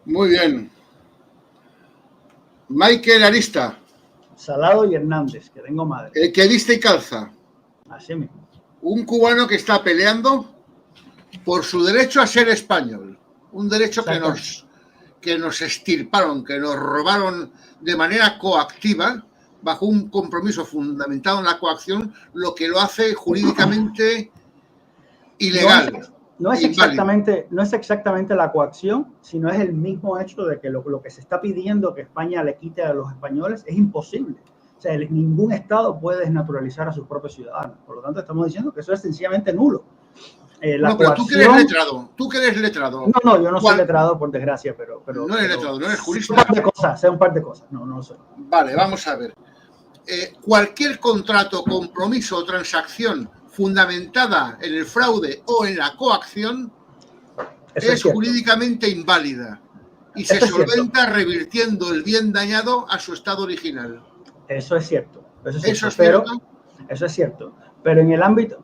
Muy bien. Michael Arista. Salado y Hernández, que tengo madre. El que viste y calza. Así mismo. Un cubano que está peleando por su derecho a ser español. Un derecho que nos extirparon, que nos robaron de manera coactiva, bajo un compromiso fundamentado en la coacción, lo que lo hace jurídicamente ilegal. No es exactamente la coacción, sino es el mismo hecho de que lo que se está pidiendo que España le quite a los españoles es imposible. O sea, ningún Estado puede desnaturalizar a sus propios ciudadanos. Por lo tanto, estamos diciendo que eso es sencillamente nulo. No, pero tú que eres letrado. Tú que eres letrado. No, yo no soy letrado, por desgracia, pero no eres letrado, no eres jurista. Sé un par de cosas. No soy. Vale, vamos a ver. Cualquier contrato, compromiso o transacción fundamentada en el fraude o en la coacción es jurídicamente inválida y se solventa revirtiendo el bien dañado a su estado original. Eso es cierto. Eso es cierto. Pero en el ámbito,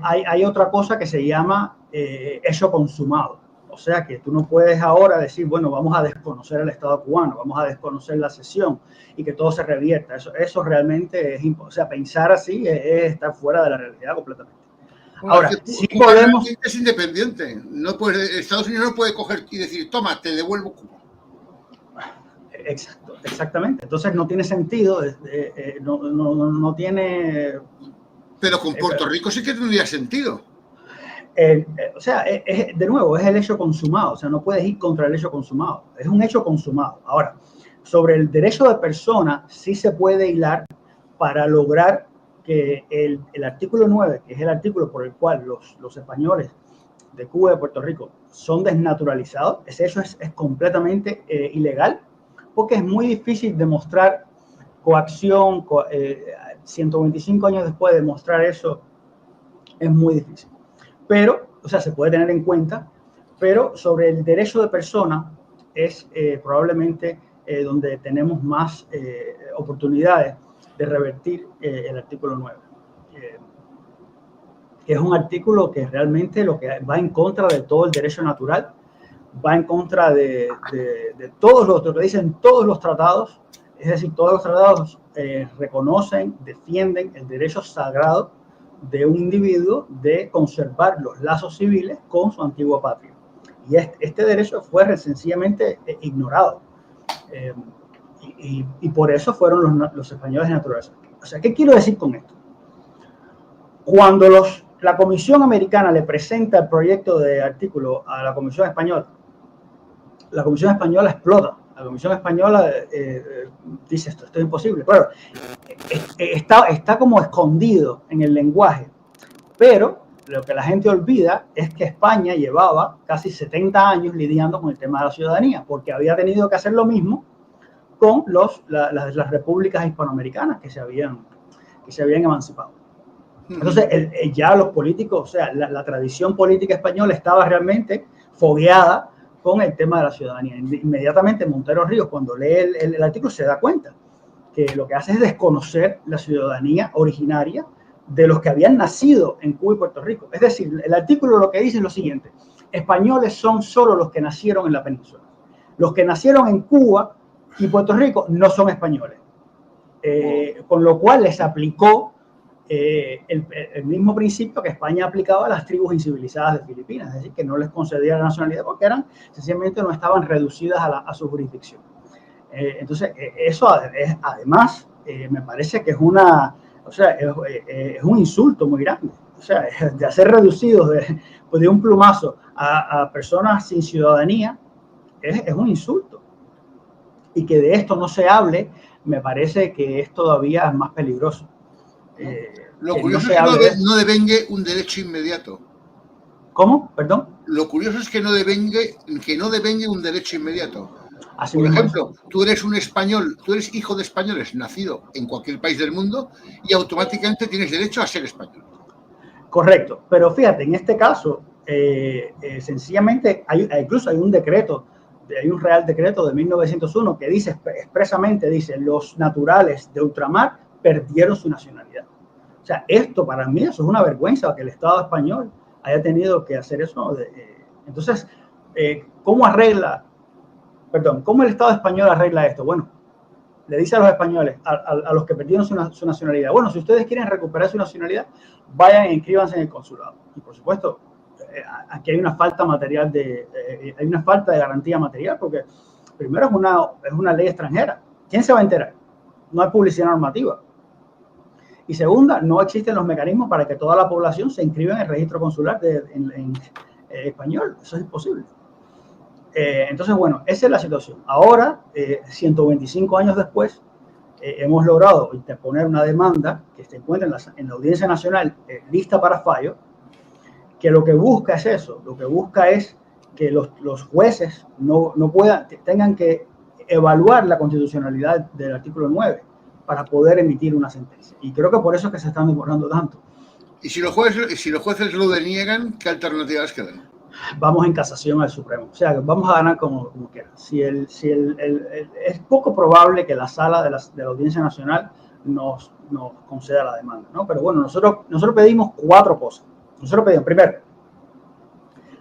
hay otra cosa que se llama hecho consumado. O sea que tú no puedes ahora decir, bueno, vamos a desconocer el Estado cubano, vamos a desconocer la cesión y que todo se revierta. Eso realmente es imposible. O sea, pensar así es estar fuera de la realidad completamente. Bueno, ahora, si podemos... Es independiente. No puede, Estados Unidos no puede coger y decir, toma, te devuelvo Cuba. Exactamente. Entonces no tiene sentido, no tiene... Pero con Puerto Rico sí que tendría sentido. De nuevo, es el hecho consumado, o sea, no puedes ir contra el hecho consumado, es un hecho consumado. Ahora, sobre el derecho de persona, sí se puede hilar para lograr que el artículo 9, que es el artículo por el cual los españoles de Cuba y de Puerto Rico son desnaturalizados, ese hecho es completamente ilegal, porque es muy difícil demostrar coacción, 125 años después de demostrar eso, es muy difícil. Pero, o sea, se puede tener en cuenta, pero sobre el derecho de persona es probablemente donde tenemos más oportunidades de revertir el artículo 9. Es un artículo que realmente lo que va en contra de todo el derecho natural, va en contra de todos lo que dicen todos los tratados, es decir, todos los tratados reconocen, defienden el derecho sagrado de un individuo de conservar los lazos civiles con su antigua patria. Y este derecho fue sencillamente ignorado. Y por eso fueron los españoles naturalizados. O sea, ¿qué quiero decir con esto? Cuando la Comisión Americana le presenta el proyecto de artículo a la Comisión Española explota. La Comisión Española dice esto es imposible. Claro, está como escondido en el lenguaje, pero lo que la gente olvida es que España llevaba casi 70 años lidiando con el tema de la ciudadanía, porque había tenido que hacer lo mismo con las repúblicas hispanoamericanas que se habían emancipado. Entonces, ya los políticos, o sea, la tradición política española estaba realmente fogueada con el tema de la ciudadanía. Inmediatamente Montero Ríos, cuando lee el artículo, se da cuenta que lo que hace es desconocer la ciudadanía originaria de los que habían nacido en Cuba y Puerto Rico. Es decir, el artículo lo que dice es lo siguiente: españoles son solo los que nacieron en la península. Los que nacieron en Cuba y Puerto Rico no son españoles. Con lo cual les aplicó el mismo principio que España aplicaba a las tribus incivilizadas de Filipinas, es decir, que no les concedía la nacionalidad porque sencillamente no estaban reducidas a su jurisdicción. Entonces, eso además me parece que es un insulto muy grande. O sea, de hacer reducidos de un plumazo a personas sin ciudadanía es un insulto. Y que de esto no se hable, me parece que es todavía más peligroso. Lo curioso es que no devengue un derecho inmediato. ¿Cómo? ¿Perdón? Lo curioso es que no devengue un derecho inmediato. Así Por ejemplo, tú eres un español, tú eres hijo de españoles nacido en cualquier país del mundo y automáticamente tienes derecho a ser español. Correcto, pero fíjate, en este caso, sencillamente, incluso hay un decreto, hay un Real Decreto de 1901 que dice expresamente, los naturales de ultramar perdieron su nacionalidad. O sea, esto para mí eso es una vergüenza que el Estado español haya tenido que hacer eso Entonces, ¿cómo el Estado español arregla esto? Bueno, le dice a los españoles, a los que perdieron su nacionalidad, bueno, si ustedes quieren recuperar su nacionalidad, vayan e inscríbanse en el consulado. Y por supuesto, aquí hay una falta material hay una falta de garantía material, porque primero es una ley extranjera. ¿Quién se va a enterar? No hay publicidad normativa. Y segunda, no existen los mecanismos para que toda la población se inscriba en el registro consular en español. Eso es imposible. Entonces, bueno, esa es la situación. Ahora, 125 años después, hemos logrado interponer una demanda que se encuentra en la Audiencia Nacional lista para fallo, que lo que busca es eso, lo que busca es que los jueces tengan que evaluar la constitucionalidad del artículo 9 para poder emitir una sentencia. Y creo que por eso es que se están demorando tanto. Y si los jueces lo deniegan, ¿qué alternativas quedan? Vamos en casación al Supremo. O sea, vamos a ganar como quiera. Es poco probable que la sala de la Audiencia Nacional nos conceda la demanda, ¿no? Pero bueno, nosotros pedimos 4 cosas. Nosotros pedimos, primero,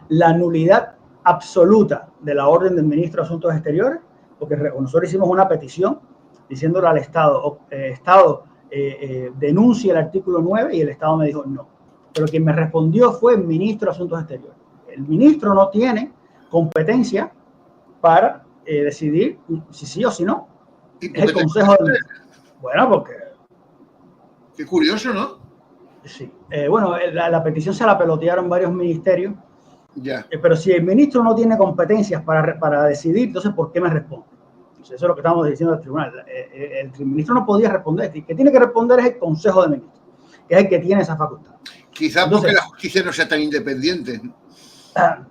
la nulidad absoluta de la orden del ministro de Asuntos Exteriores, porque nosotros hicimos una petición diciéndole al Estado, denuncie el artículo 9, y el Estado me dijo no. Pero quien me respondió fue el ministro de Asuntos Exteriores. El ministro no tiene competencia para decidir si sí o si no. Es el Consejo del Ministro. Bueno, porque... Qué curioso, ¿no? Sí. Bueno, la petición se la pelotearon varios ministerios. Ya. Pero si el ministro no tiene competencias para decidir, entonces ¿por qué me responde? Entonces, eso es lo que estamos diciendo al tribunal. El ministro no podía responder. El que tiene que responder es el Consejo de Ministros, que es el que tiene esa facultad. Quizá porque la justicia no sea tan independiente.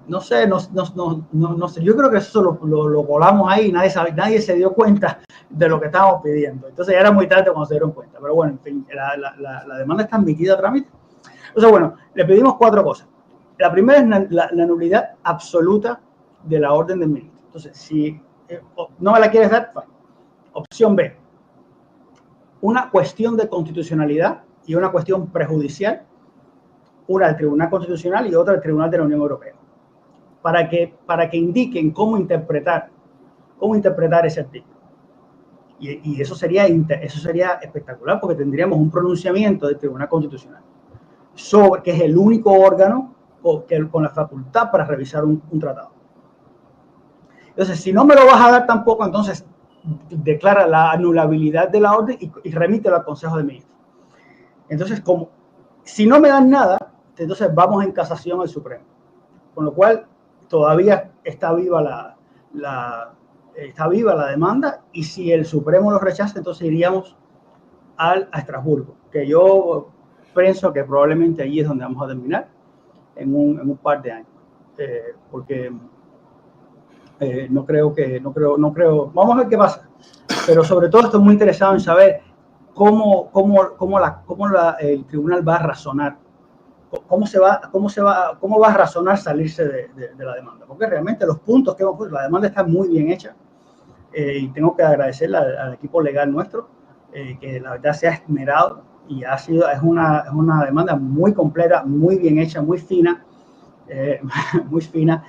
No sé. Yo creo que eso lo colamos ahí y nadie se dio cuenta de lo que estábamos pidiendo. Entonces ya era muy tarde cuando se dieron cuenta. Pero bueno, en fin, la demanda está admitida a trámite. Entonces, bueno, le pedimos 4 cosas. La primera es la nulidad absoluta de la orden del ministro. Entonces, si no me la quieres dar, bueno. Opción B, una cuestión de constitucionalidad y una cuestión prejudicial, una al Tribunal Constitucional y otra al Tribunal de la Unión Europea, para que indiquen cómo interpretar ese artículo. Y eso sería espectacular, porque tendríamos un pronunciamiento del Tribunal Constitucional, que es el único órgano con la facultad para revisar un tratado. Entonces, si no me lo vas a dar tampoco, entonces declara la anulabilidad de la orden y remítelo al Consejo de Ministros. Entonces, si no me dan nada, entonces vamos en casación al Supremo. Con lo cual, todavía está viva la demanda, y si el Supremo lo rechaza, entonces iríamos a Estrasburgo, que yo pienso que probablemente allí es donde vamos a terminar en un par de años. Porque no creo, vamos a ver qué pasa, pero sobre todo estoy muy interesado en saber cómo el tribunal va a razonar, cómo va a razonar salirse de la demanda, porque realmente los puntos que hemos puesto, la demanda está muy bien hecha, y tengo que agradecerle al equipo legal nuestro, que la verdad se ha esmerado, y es una demanda muy completa, muy bien hecha, muy fina, muy fina.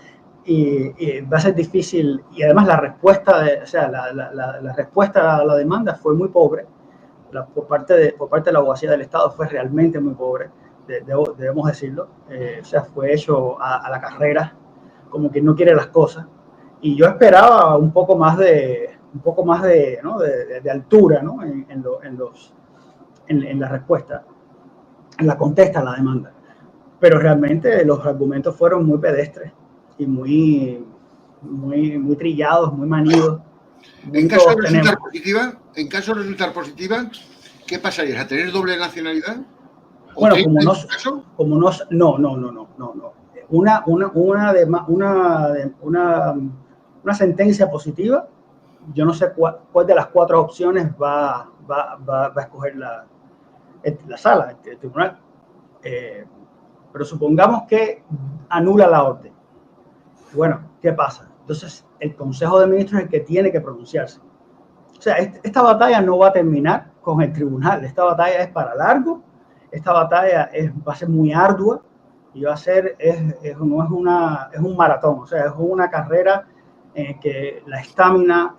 Y va a ser difícil, y además la respuesta la respuesta a la demanda fue muy pobre por parte de la abogacía del Estado, fue realmente muy pobre, debemos decirlo. Fue hecho a la carrera, como que no quiere las cosas, y yo esperaba un poco más de altura, ¿no? en la respuesta, en la contesta a la demanda, pero realmente los argumentos fueron muy pedestres y muy trillados, muy manidos. En caso de resultar positiva, ¿qué pasaría? ¿A tener doble nacionalidad? Bueno, una sentencia positiva, yo no sé cuál de las 4 opciones va a escoger la sala, el tribunal. Pero supongamos que anula la orden. Bueno, ¿qué pasa? Entonces, el Consejo de Ministros es el que tiene que pronunciarse. O sea, esta batalla no va a terminar con el tribunal. Esta batalla es para largo. Esta batalla va a ser muy ardua. y va a ser, no es un maratón, o sea, es una carrera en que la estamina,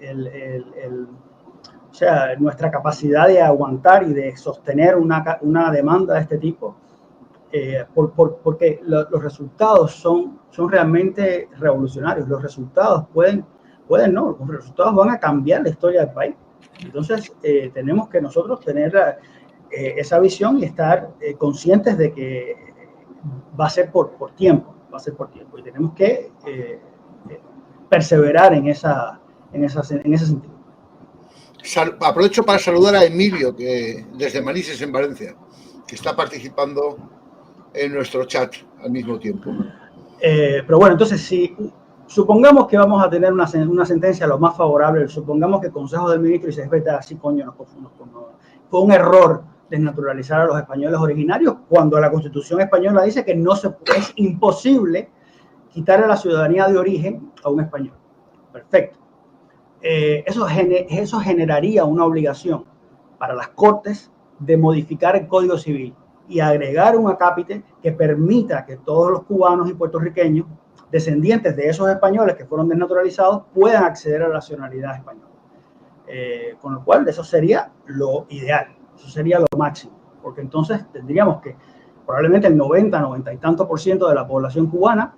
o sea, nuestra capacidad de aguantar y de sostener una demanda de este tipo, porque los resultados son realmente revolucionarios. Los resultados pueden no, los resultados van a cambiar la historia del país. Entonces, tenemos que nosotros tener esa visión y estar conscientes de que va a ser por tiempo, y tenemos que perseverar en ese sentido. Aprovecho para saludar a Emilio, que desde Manises, en Valencia, que está participando en nuestro chat al mismo tiempo. Pero bueno, entonces, si supongamos que vamos a tener una sentencia lo más favorable, supongamos que el Consejo del Ministro dice, es verdad, sí, coño, fue un error desnaturalizar a los españoles originarios, cuando la Constitución española dice que es imposible quitarle la ciudadanía de origen a un español. Perfecto. Eso generaría una obligación para las Cortes de modificar el Código Civil y agregar un acápite que permita que todos los cubanos y puertorriqueños descendientes de esos españoles que fueron desnaturalizados puedan acceder a la nacionalidad española. Con lo cual, eso sería lo ideal, eso sería lo máximo, porque entonces tendríamos que probablemente el 90 y tanto % de la población cubana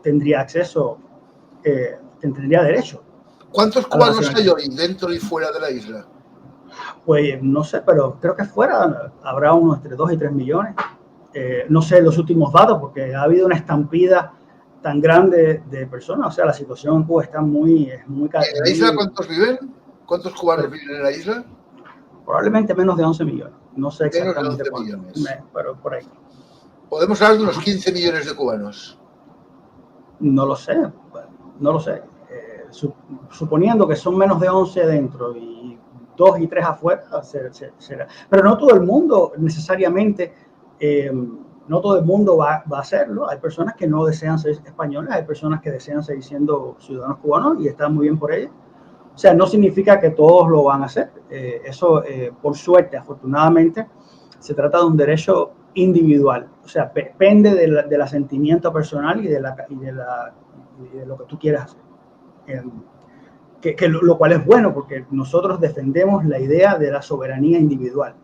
tendría acceso, tendría derecho. ¿Cuántos cubanos hay hoy dentro y fuera de la isla? Pues no sé, pero creo que fuera habrá unos entre 2 y 3 millones. No sé los últimos datos porque ha habido una estampida tan grande de personas. O sea, la situación en Cuba está muy... ¿En la isla cuántos viven? ¿Cuántos cubanos viven en la isla? Probablemente menos de 11 millones. No sé exactamente cuántos. Menos de 11 millones. Pero por ahí. ¿Podemos hablar de unos 15 millones de cubanos? No lo sé. No lo sé. Suponiendo que son menos de 11 dentro y 2 y 3 afuera, será. Pero no todo el mundo necesariamente, no todo el mundo va a hacerlo. Hay personas que no desean ser españoles, hay personas que desean seguir siendo ciudadanos cubanos y están muy bien por ello. O sea, no significa que todos lo van a hacer. Eso, por suerte, afortunadamente, se trata de un derecho individual. O sea, depende del asentimiento personal y de lo que tú quieras hacer. Lo cual es bueno porque nosotros defendemos la idea de la soberanía individual,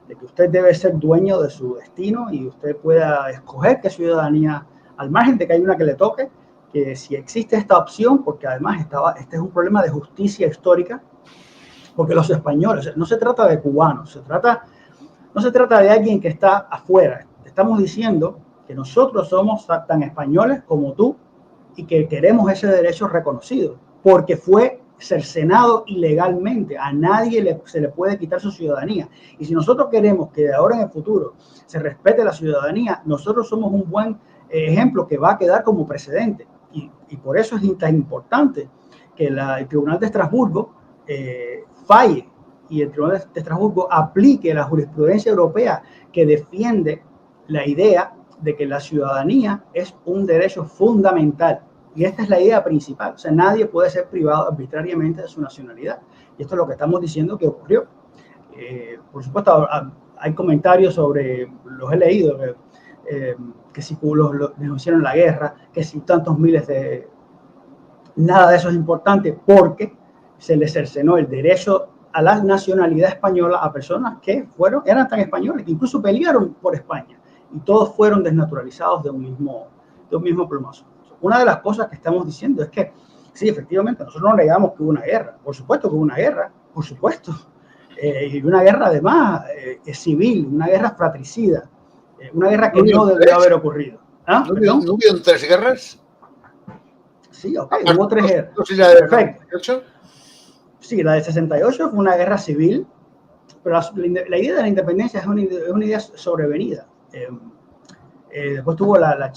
de que usted debe ser dueño de su destino y usted pueda escoger qué ciudadanía, al margen de que hay una que le toque, que si existe esta opción, porque además este es un problema de justicia histórica, porque los españoles, no se trata de cubanos, no se trata de alguien que está afuera, estamos diciendo que nosotros somos tan españoles como tú y que queremos ese derecho reconocido, porque fue cercenado ilegalmente. A nadie se le puede quitar su ciudadanía. Y si nosotros queremos que de ahora en el futuro se respete la ciudadanía, nosotros somos un buen ejemplo que va a quedar como precedente. Y por eso es tan importante que el Tribunal de Estrasburgo falle y el Tribunal de Estrasburgo aplique la jurisprudencia europea que defiende la idea de que la ciudadanía es un derecho fundamental. Y esta es la idea principal. O sea, nadie puede ser privado arbitrariamente de su nacionalidad. Y esto es lo que estamos diciendo que ocurrió. Por supuesto, hay comentarios sobre, los he leído, que si les hicieron la guerra, que si tantos miles de... Nada de eso es importante porque se les cercenó el derecho a la nacionalidad española a personas que eran tan españoles, que incluso pelearon por España. Y todos fueron desnaturalizados de un mismo plumazo. Una de las cosas que estamos diciendo es que, sí, efectivamente, nosotros no negamos que hubo una guerra. Por supuesto que hubo una guerra, por supuesto. Y una guerra, además, civil, una guerra fratricida. Una guerra que no debió haber ocurrido. ¿Ah? ¿No hubieron 3 guerras? Sí, ok, hubo 3 guerras. Perfecto. Sí, la de 68 fue una guerra civil, pero la idea de la independencia es una idea sobrevenida. Después tuvo la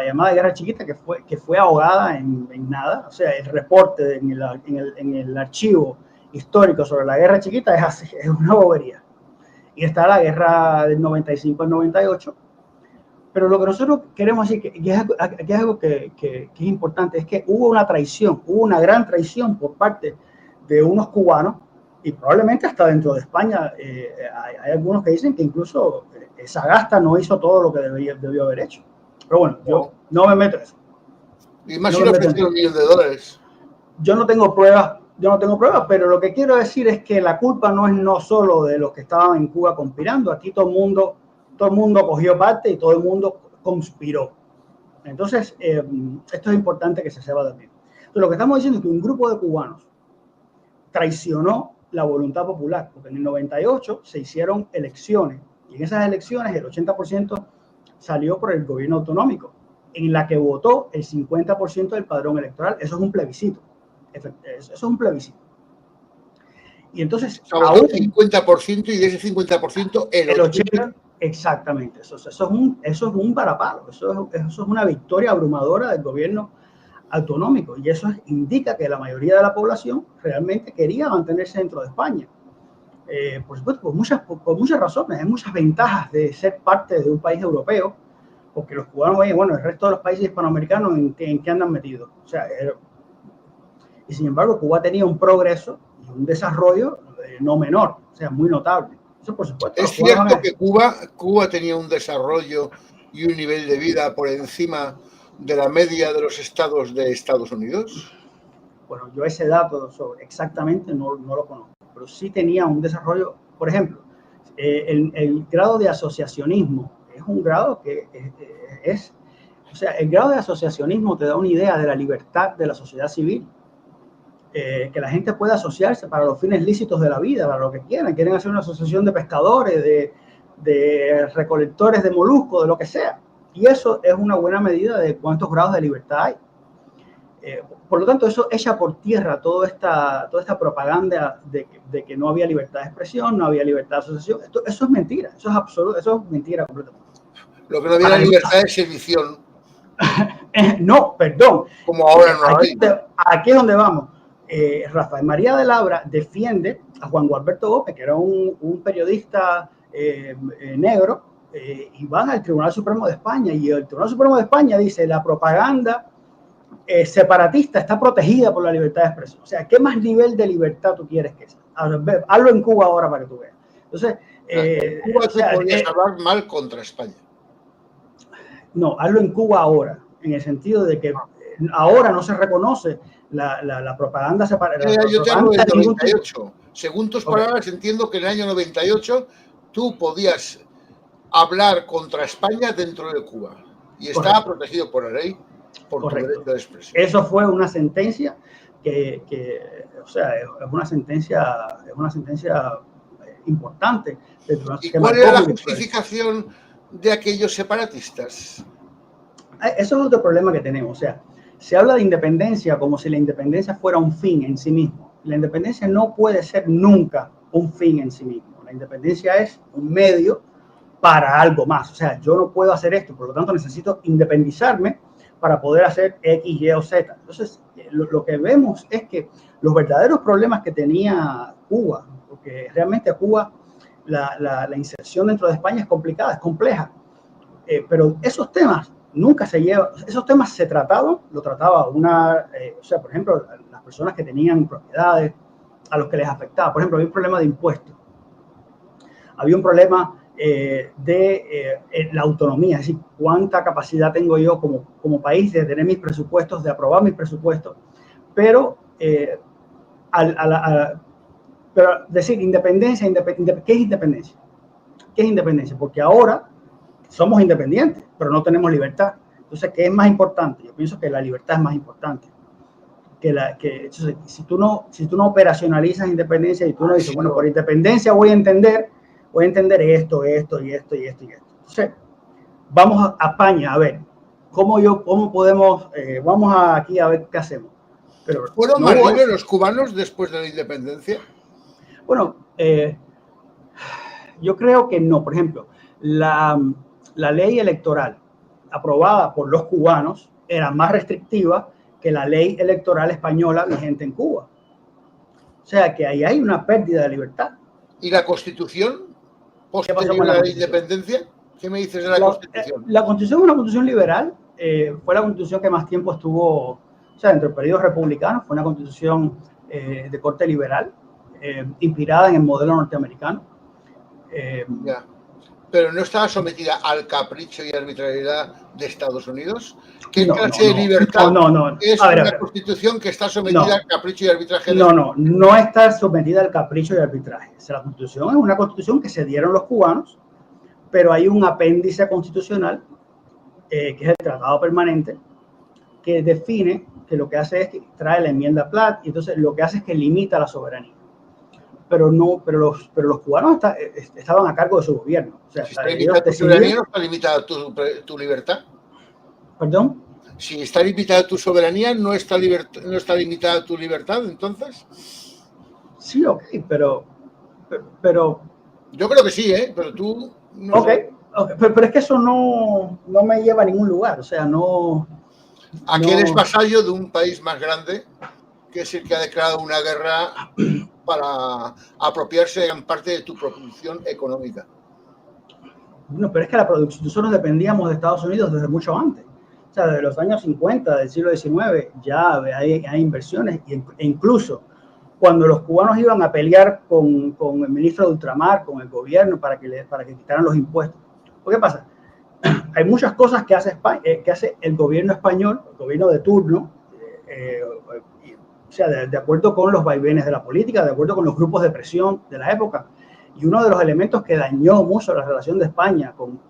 llamada guerra chiquita que fue ahogada en nada. O sea, el reporte en el archivo histórico sobre la guerra chiquita es una bobería. Y está la guerra del 95 al 98. Pero lo que nosotros queremos decir, que es algo que es importante, es que hubo una traición, hubo una gran traición por parte de unos cubanos, y probablemente hasta dentro de España hay algunos que dicen que incluso Sagasta no hizo todo lo que debió haber hecho. Pero bueno, yo no me meto en eso. Y más si le ofrecieron $1.000.000. Yo no tengo pruebas, pero lo que quiero decir es que la culpa no es no solo de los que estaban en Cuba conspirando. Aquí todo el mundo cogió parte y todo el mundo conspiró. Entonces, esto es importante que se sepa también. Entonces, lo que estamos diciendo es que un grupo de cubanos traicionó la voluntad popular, porque en el 98 se hicieron elecciones y en esas elecciones el 80% salió por el gobierno autonómico, en la que votó el 50% del padrón electoral. Eso es un plebiscito. Eso es un plebiscito. Y entonces, o sea, aún, el 50% y de ese 50% el 80%. Exactamente. Eso es un varapalo. Eso es una victoria abrumadora del gobierno autonómico. Y eso indica que la mayoría de la población realmente quería mantenerse dentro de España. Por supuesto, por muchas razones. Hay muchas ventajas de ser parte de un país europeo, porque los cubanos ven, bueno, el resto de los países hispanoamericanos en qué andan metidos. O sea, y sin embargo, Cuba tenía un progreso y un desarrollo no menor, o sea, muy notable. Eso, por supuesto. Es cierto que Cuba tenía un desarrollo y un nivel de vida por encima de la media de los estados de Estados Unidos. Bueno, yo ese dato exactamente no lo conozco, pero sí tenía un desarrollo. Por ejemplo, el grado de asociacionismo es un grado que o sea, el grado de asociacionismo te da una idea de la libertad de la sociedad civil. Que la gente puede asociarse para los fines lícitos de la vida, para lo que quieran. Quieren hacer una asociación de pescadores, de recolectores de moluscos, de lo que sea. Y eso es una buena medida de cuántos grados de libertad hay. Por lo tanto, eso echa por tierra toda esta propaganda de que no había libertad de expresión, no había libertad de asociación. Eso es mentira, eso es absoluto, eso es mentira completamente. Lo que no había libertad de sedición. No, perdón. Como ahora no hay. Aquí es donde vamos. Rafael María de Labra defiende a Juan Gualberto Gómez, que era un periodista negro, y van al Tribunal Supremo de España, y el Tribunal Supremo de España dice la propaganda separatista está protegida por la libertad de expresión. O sea, ¿qué más nivel de libertad tú quieres que sea? Hazlo en Cuba ahora para que tú veas. Entonces, en Cuba tú podías hablar mal contra España. No, hazlo en Cuba ahora, en el sentido de que ahora no se reconoce la propaganda separatista. Yo te hablo del 98. Según tus palabras, entiendo que en el año 98 tú podías hablar contra España dentro de Cuba y estaba protegido por la ley, por tu derecho de expresión. Eso fue una sentencia o sea, es una sentencia importante. ¿Y cuál era la justificación de aquellos separatistas? Eso es otro problema que tenemos. O sea, se habla de independencia como si la independencia fuera un fin en sí mismo. La independencia no puede ser nunca un fin en sí mismo. La independencia es un medio para algo más. O sea, yo no puedo hacer esto, por lo tanto necesito independizarme para poder hacer X, Y o Z. Entonces, lo que vemos es que los verdaderos problemas que tenía Cuba, porque realmente a Cuba la inserción dentro de España es complicada, es compleja, pero esos temas nunca se llevan, esos temas se trataban, lo trataba o sea, por ejemplo, las personas que tenían propiedades, a los que les afectaba. Por ejemplo, había un problema de impuestos, había un problema de la autonomía, es decir, cuánta capacidad tengo yo como país de tener mis presupuestos, de aprobar mis presupuestos, pero pero decir independencia, ¿qué es independencia? ¿Qué es independencia? Porque ahora somos independientes, pero no tenemos libertad. Entonces, ¿qué es más importante? Yo pienso que la libertad es más importante. Entonces, si tú no operacionalizas independencia y tú no dices, bueno, por independencia voy a entender esto. Entonces, vamos a España a ver cómo podemos, vamos aquí a ver qué hacemos. Pero ¿fueron más libres los cubanos después de la independencia? Bueno, yo creo que no. Por ejemplo, la ley electoral aprobada por los cubanos era más restrictiva que la ley electoral española vigente en Cuba. O sea que ahí hay una pérdida de libertad. ¿Y la Constitución posterior a la independencia? ¿Qué me dices de la Constitución? La Constitución es una Constitución liberal. Fue la Constitución que más tiempo estuvo, o sea, entre periodos republicanos. Fue una Constitución de corte liberal, inspirada en el modelo norteamericano. pero no estaba sometida al capricho y arbitrariedad de Estados Unidos. ¿Qué No, clase de no, libertad no. es A ver, una constitución que está sometida no. al capricho y arbitraje de No está sometida al capricho y arbitraje. O sea, la constitución es una constitución que se dieron los cubanos, pero hay un apéndice constitucional, que es el Tratado Permanente, que define que lo que hace es que trae la enmienda Platt, y entonces lo que hace es que limita la soberanía. Pero los cubanos estaban a cargo de su gobierno. O sea, si está limitada tu soberanía, ¿no está limitada tu libertad? ¿Perdón? Si está limitada tu soberanía, ¿no está limitada tu libertad, entonces? Sí, ok, pero yo creo que sí, pero tú... No okay. Pero es que eso no me lleva a ningún lugar, o sea, no... Aquí eres vasallo de un país más grande, que es el que ha declarado una guerra para apropiarse en parte de tu producción económica. No, pero es que la producción, nosotros dependíamos de Estados Unidos desde mucho antes. O sea, desde los años 50 del siglo XIX ya hay inversiones, e incluso cuando los cubanos iban a pelear con el ministro de Ultramar, con el gobierno, para que quitaran los impuestos. ¿Qué pasa? Hay muchas cosas que hace el gobierno español, el gobierno de turno, o sea, de acuerdo con los vaivenes de la política, de acuerdo con los grupos de presión de la época. Y uno de los elementos que dañó mucho la relación de España con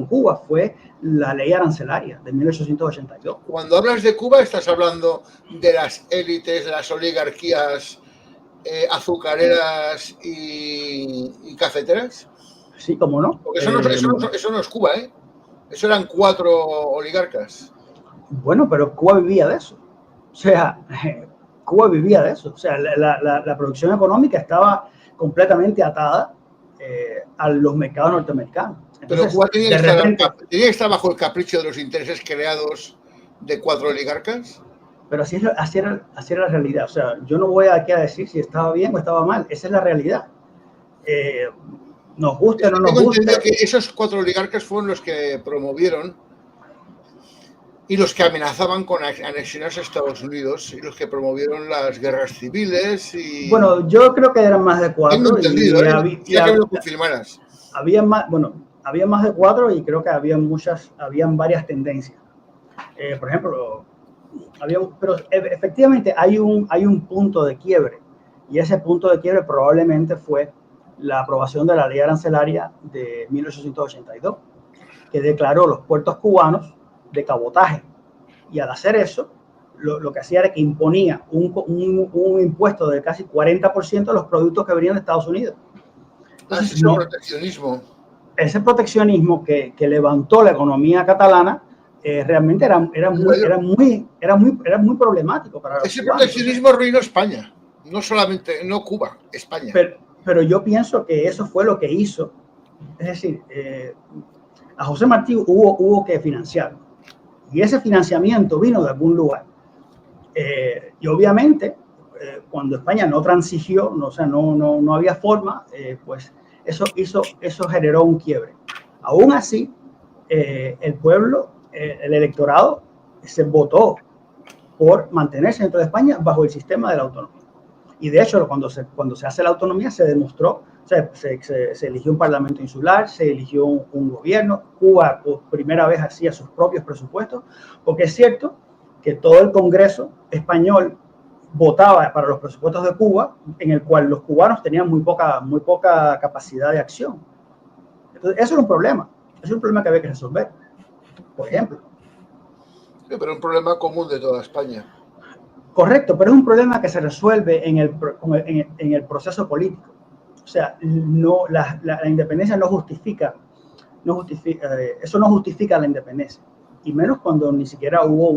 Cuba fue la ley arancelaria de 1882. Cuando hablas de Cuba, estás hablando de las élites, de las oligarquías azucareras y cafeteras. Sí, cómo no. Porque eso no es Cuba, ¿eh? Eso eran 4 oligarcas. Bueno, pero Cuba vivía de eso. O sea, Cuba vivía de eso. O sea, la producción económica estaba completamente atada a los mercados norteamericanos. Entonces, pero Cuba tenía que estar bajo el capricho de los intereses creados de 4 oligarcas. Pero así era la realidad. O sea, yo no voy aquí a decir si estaba bien o estaba mal. Esa es la realidad. Nos gusta o no nos gusta. Que esos 4 oligarcas fueron los que promovieron y los que amenazaban con anexionarse a Estados Unidos y los que promovieron las guerras civiles. Y... Bueno, yo creo que eran más de 4. Tengo entendido, ya que me lo confirmaras. Había más de 4 y creo que habían varias tendencias. Por ejemplo, pero efectivamente hay un punto de quiebre, y ese punto de quiebre probablemente fue la aprobación de la ley arancelaria de 1882, que declaró los puertos cubanos de cabotaje, y al hacer eso lo que hacía era que imponía un impuesto de casi 40% a los productos que venían de Estados Unidos. Entonces, proteccionismo. Ese proteccionismo que levantó la economía catalana realmente era muy problemático para ese proteccionismo arruinó España, no Cuba, España. Pero yo pienso que eso fue lo que hizo, es decir, a José Martí hubo que financiarlo, y ese financiamiento vino de algún lugar. Y obviamente, cuando España no transigió, no había forma, pues eso generó un quiebre. Aún así, el pueblo, el electorado, se votó por mantenerse dentro de España bajo el sistema de la autonomía. Y de hecho, cuando se hace la autonomía, se demostró, o sea, se eligió un parlamento insular, se eligió un gobierno. Cuba por primera vez hacía sus propios presupuestos, porque es cierto que todo el Congreso español votaba para los presupuestos de Cuba, en el cual los cubanos tenían muy poca capacidad de acción. Entonces, eso era un problema. Es un problema que había que resolver, por ejemplo. Sí, pero un problema común de toda España. Correcto, pero es un problema que se resuelve en el proceso político. O sea, la independencia no justifica, eso no justifica la independencia, y menos cuando ni siquiera hubo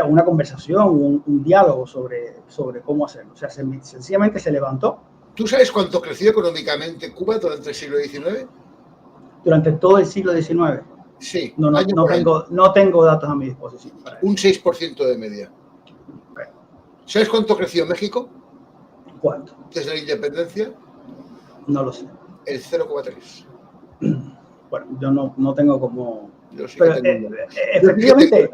una conversación, un diálogo sobre cómo hacerlo. O sea, sencillamente se levantó. ¿Tú sabes cuánto creció económicamente Cuba durante el siglo XIX? Durante todo el siglo XIX. Sí. No tengo datos a mi disposición. Un 6% de media. Okay. ¿Sabes cuánto creció México? ¿Cuánto? Desde la independencia. No lo sé. El 0,3. Bueno, yo no tengo como... Yo sí pero, efectivamente...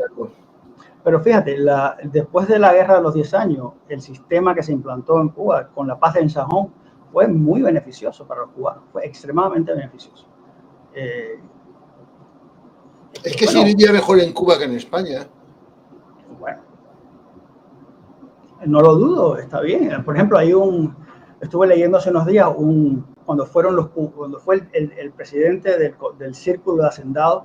Pero fíjate, después de la guerra de los 10 años, el sistema que se implantó en Cuba con la paz de Ensajón fue muy beneficioso para los cubanos, fue extremadamente beneficioso. Es que sí vivía mejor en Cuba que en España. Bueno, no lo dudo, está bien. Por ejemplo, estuve leyendo hace unos días cuando fue el presidente del Círculo de Hacendados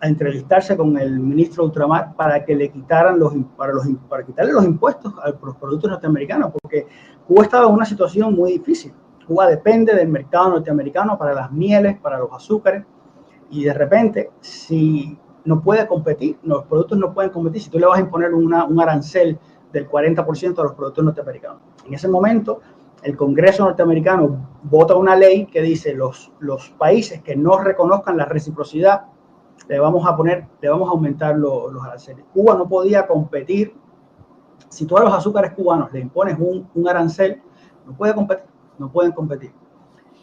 a entrevistarse con el ministro Ultramar para que le quitaran para quitarle los impuestos a los productos norteamericanos, porque Cuba estaba en una situación muy difícil. Cuba depende del mercado norteamericano para las mieles, para los azúcares, y de repente, si no puede competir, los productos no pueden competir, si tú le vas a imponer un arancel del 40% a los productos norteamericanos. En ese momento, el Congreso norteamericano vota una ley que dice los países que no reconozcan la reciprocidad le vamos a aumentar los aranceles. Cuba no podía competir. Si tú a los azúcares cubanos le impones un arancel, no pueden competir.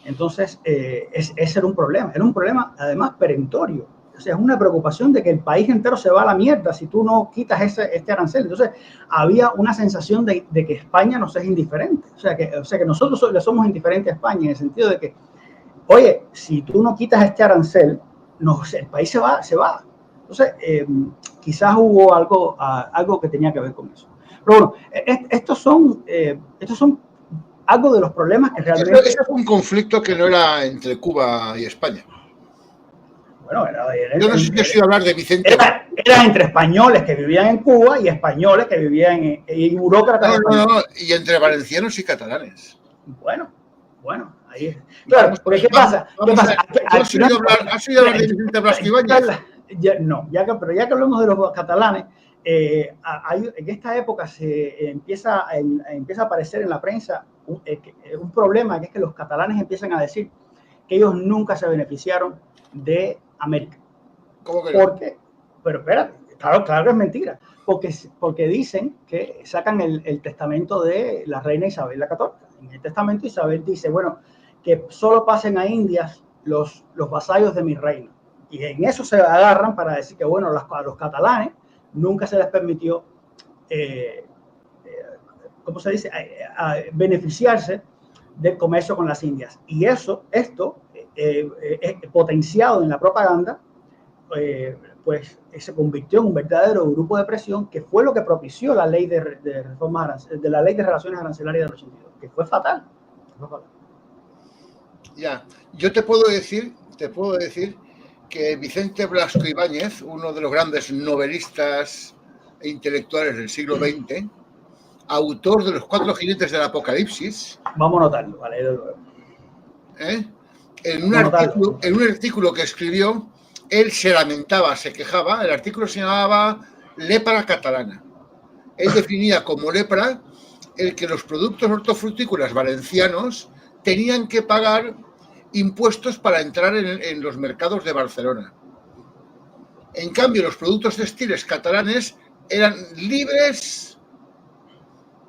Entonces, ese era un problema además perentorio. O sea, es una preocupación de que el país entero se va a la mierda si tú no quitas este arancel. Entonces, había una sensación de que España nos es indiferente. O sea, que nosotros le somos indiferentes a España en el sentido de que, oye, si tú no quitas este arancel, el país se va. Entonces, quizás hubo algo que tenía que ver con eso. Pero bueno, estos son algo de los problemas que realmente... Ese fue un conflicto que no era entre Cuba y España. Bueno, yo no sé si hablar de Vicente. Era entre españoles que vivían en Cuba y españoles que vivían en burócratas. No, y entre valencianos y catalanes. Bueno, ahí es. Claro, porque ¿qué pasa? ¿Has oído hablar de Vicente Blasco Ibáñez? No, ya que hablamos de los catalanes, en esta época se empieza a aparecer en la prensa un problema, que es que los catalanes empiezan a decir que ellos nunca se beneficiaron de América. ¿Cómo que no? Pero espérate, claro que es mentira, porque dicen que sacan el testamento de la reina Isabel la Católica. En el testamento Isabel dice, bueno, que solo pasen a Indias los vasallos de mi reino. Y en eso se agarran para decir que, bueno, a los catalanes nunca se les permitió, ¿cómo se dice?, beneficiarse del comercio con las Indias. Y esto, potenciado en la propaganda, pues se convirtió en un verdadero grupo de presión, que fue lo que propició la ley de la ley de relaciones arancelarias del 82, que fue fatal. Ya, yo te puedo decir que Vicente Blasco Ibáñez, uno de los grandes novelistas e intelectuales del siglo XX, autor de Los Cuatro Jinetes del Apocalipsis. Vamos a notarlo, vale. En un artículo que escribió, él se lamentaba, se quejaba. El artículo se llamaba Lepra catalana. Él definía como lepra el que los productos hortofrutícolas valencianos tenían que pagar impuestos para entrar en los mercados de Barcelona. En cambio, los productos textiles catalanes eran libres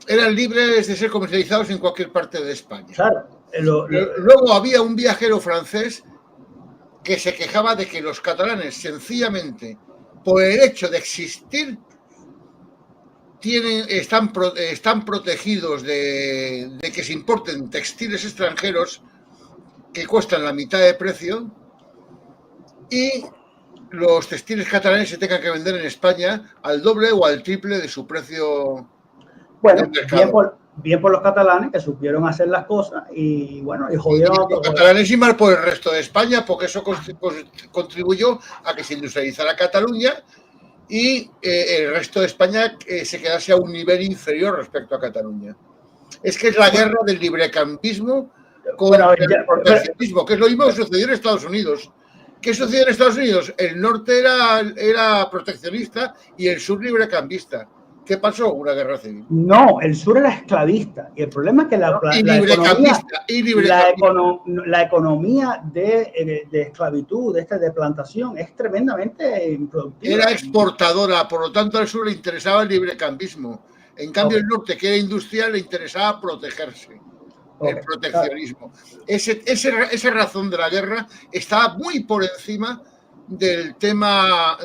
de ser comercializados en cualquier parte de España. Claro. Luego había un viajero francés que se quejaba de que los catalanes, sencillamente, por el hecho de existir, están protegidos de que se importen textiles extranjeros que cuestan la mitad de precio y los textiles catalanes se tengan que vender en España al doble o al triple de su precio. Bueno, bien por los catalanes que supieron hacer las cosas y bueno, y jodieron a los catalanes y mal por el resto de España, porque eso contribuyó a que se industrializara Cataluña y el resto de España se quedase a un nivel inferior respecto a Cataluña. Es que es la guerra del librecambismo contra el proteccionismo, que es lo mismo que sucedió en Estados Unidos. ¿Qué sucedió en Estados Unidos? El norte era proteccionista y el sur librecambista. ¿Qué pasó? Una guerra civil. No, el sur era esclavista. Y el problema es que la economía de esclavitud, de plantación, es tremendamente improductiva. Era exportadora, por lo tanto al sur le interesaba el librecambismo. En cambio, el norte, que era industrial, le interesaba protegerse. El proteccionismo. Claro. Esa razón de la guerra estaba muy por encima del tema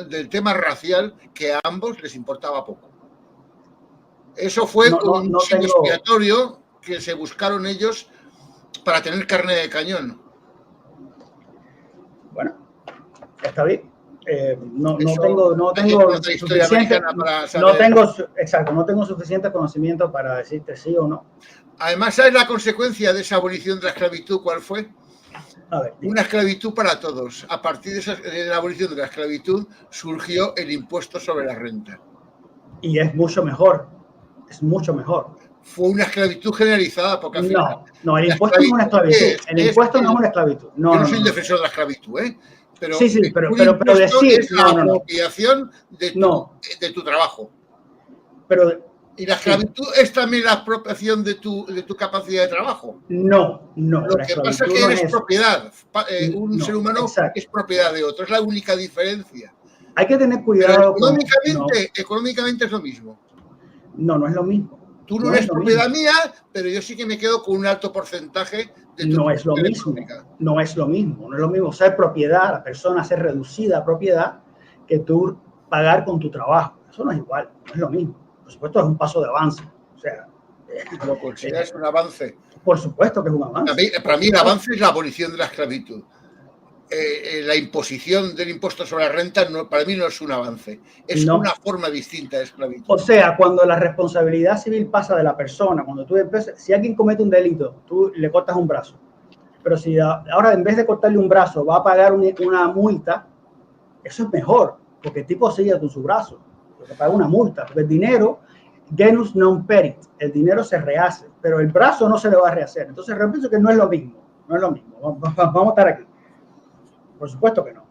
racial, que a ambos les importaba poco. Eso fue un chivo expiatorio que se buscaron ellos para tener carne de cañón. Bueno, está bien. No Eso tengo es de historia suficiente, americana para saber. no tengo suficiente conocimiento para decirte sí o no. Además, ¿sabes la consecuencia de esa abolición de la esclavitud? ¿Cuál fue? A ver, Una esclavitud para todos. A partir de la abolición de la esclavitud surgió el impuesto sobre la renta. Y es mucho mejor. Es mucho mejor. Fue una esclavitud generalizada, porque al final. No, el impuesto no es una esclavitud. El impuesto no es una esclavitud. Yo no soy defensor de la esclavitud, ¿eh? Pero sí, pero decir es la apropiación de tu trabajo. ¿Y la esclavitud es también la apropiación de tu capacidad de trabajo? No. Lo que pasa es que eres propiedad. Un ser humano es propiedad de otro. Es la única diferencia. Hay que tener cuidado. Pero económicamente es lo mismo. No es lo mismo. Tú no eres propiedad mía, pero yo sí que me quedo con un alto porcentaje de tu no es lo mismo. No es lo mismo ser propiedad, la persona ser reducida a propiedad, que tú pagar con tu trabajo. Eso no es igual, no es lo mismo. Por supuesto, es un paso de avance. O sea, ¿lo consideras un avance? Por supuesto que es un avance. Para mí el avance es la abolición de la esclavitud. La imposición del impuesto sobre la renta para mí no es un avance, es una forma distinta de esclavitud. O sea, cuando la responsabilidad civil pasa de la persona, cuando tú empiezas, si alguien comete un delito, tú le cortas un brazo, pero si ahora en vez de cortarle un brazo va a pagar una multa, eso es mejor, porque el tipo sigue con su brazo, porque paga una multa, porque el dinero, genus non perit, el dinero se rehace, pero el brazo no se le va a rehacer. Entonces, pienso que no es lo mismo, vamos a estar aquí. Por supuesto que no.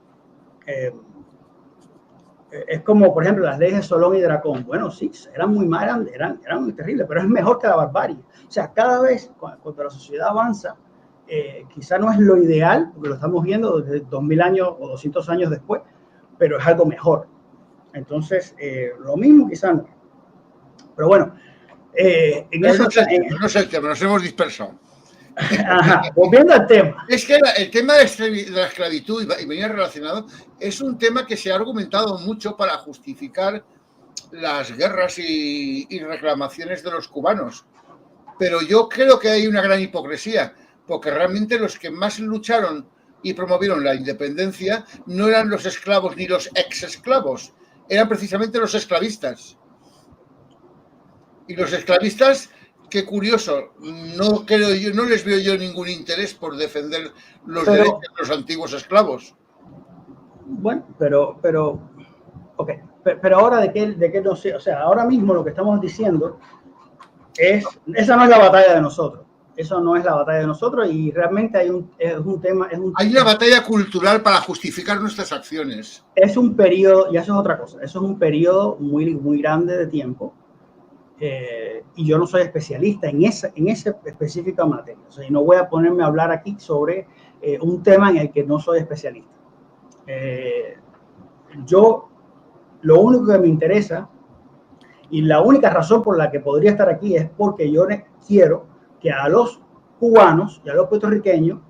Es como, por ejemplo, las leyes de Solón y Dracón. Bueno, sí, eran muy malas, eran muy terribles, pero es mejor que la barbarie. O sea, cada vez cuando la sociedad avanza, quizá no es lo ideal, porque lo estamos viendo desde 2000 años o 200 años después, pero es algo mejor. Entonces, lo mismo quizá no. Pero bueno, no sé el tema, nos hemos dispersado. Ajá, volviendo al tema. Es que el tema de la esclavitud, y venía relacionado, es un tema que se ha argumentado mucho para justificar las guerras y reclamaciones de los cubanos. Pero yo creo que hay una gran hipocresía, porque realmente los que más lucharon y promovieron la independencia no eran los esclavos ni los ex-esclavos, eran precisamente los esclavistas. Y los esclavistas, qué curioso, no les veo yo ningún interés por defender los derechos de los antiguos esclavos. Bueno, pero ahora de qué no sé, o sea, ahora mismo lo que estamos diciendo esa no es la batalla de nosotros. Eso no es la batalla de nosotros y realmente hay una batalla cultural para justificar nuestras acciones. Es un periodo, y eso es otra cosa, eso es un periodo muy, muy grande de tiempo. Y yo no soy especialista en esa específica materia. O sea, no voy a ponerme a hablar aquí sobre un tema en el que no soy especialista. Yo, lo único que me interesa y la única razón por la que podría estar aquí es porque yo quiero que a los cubanos y a los puertorriqueños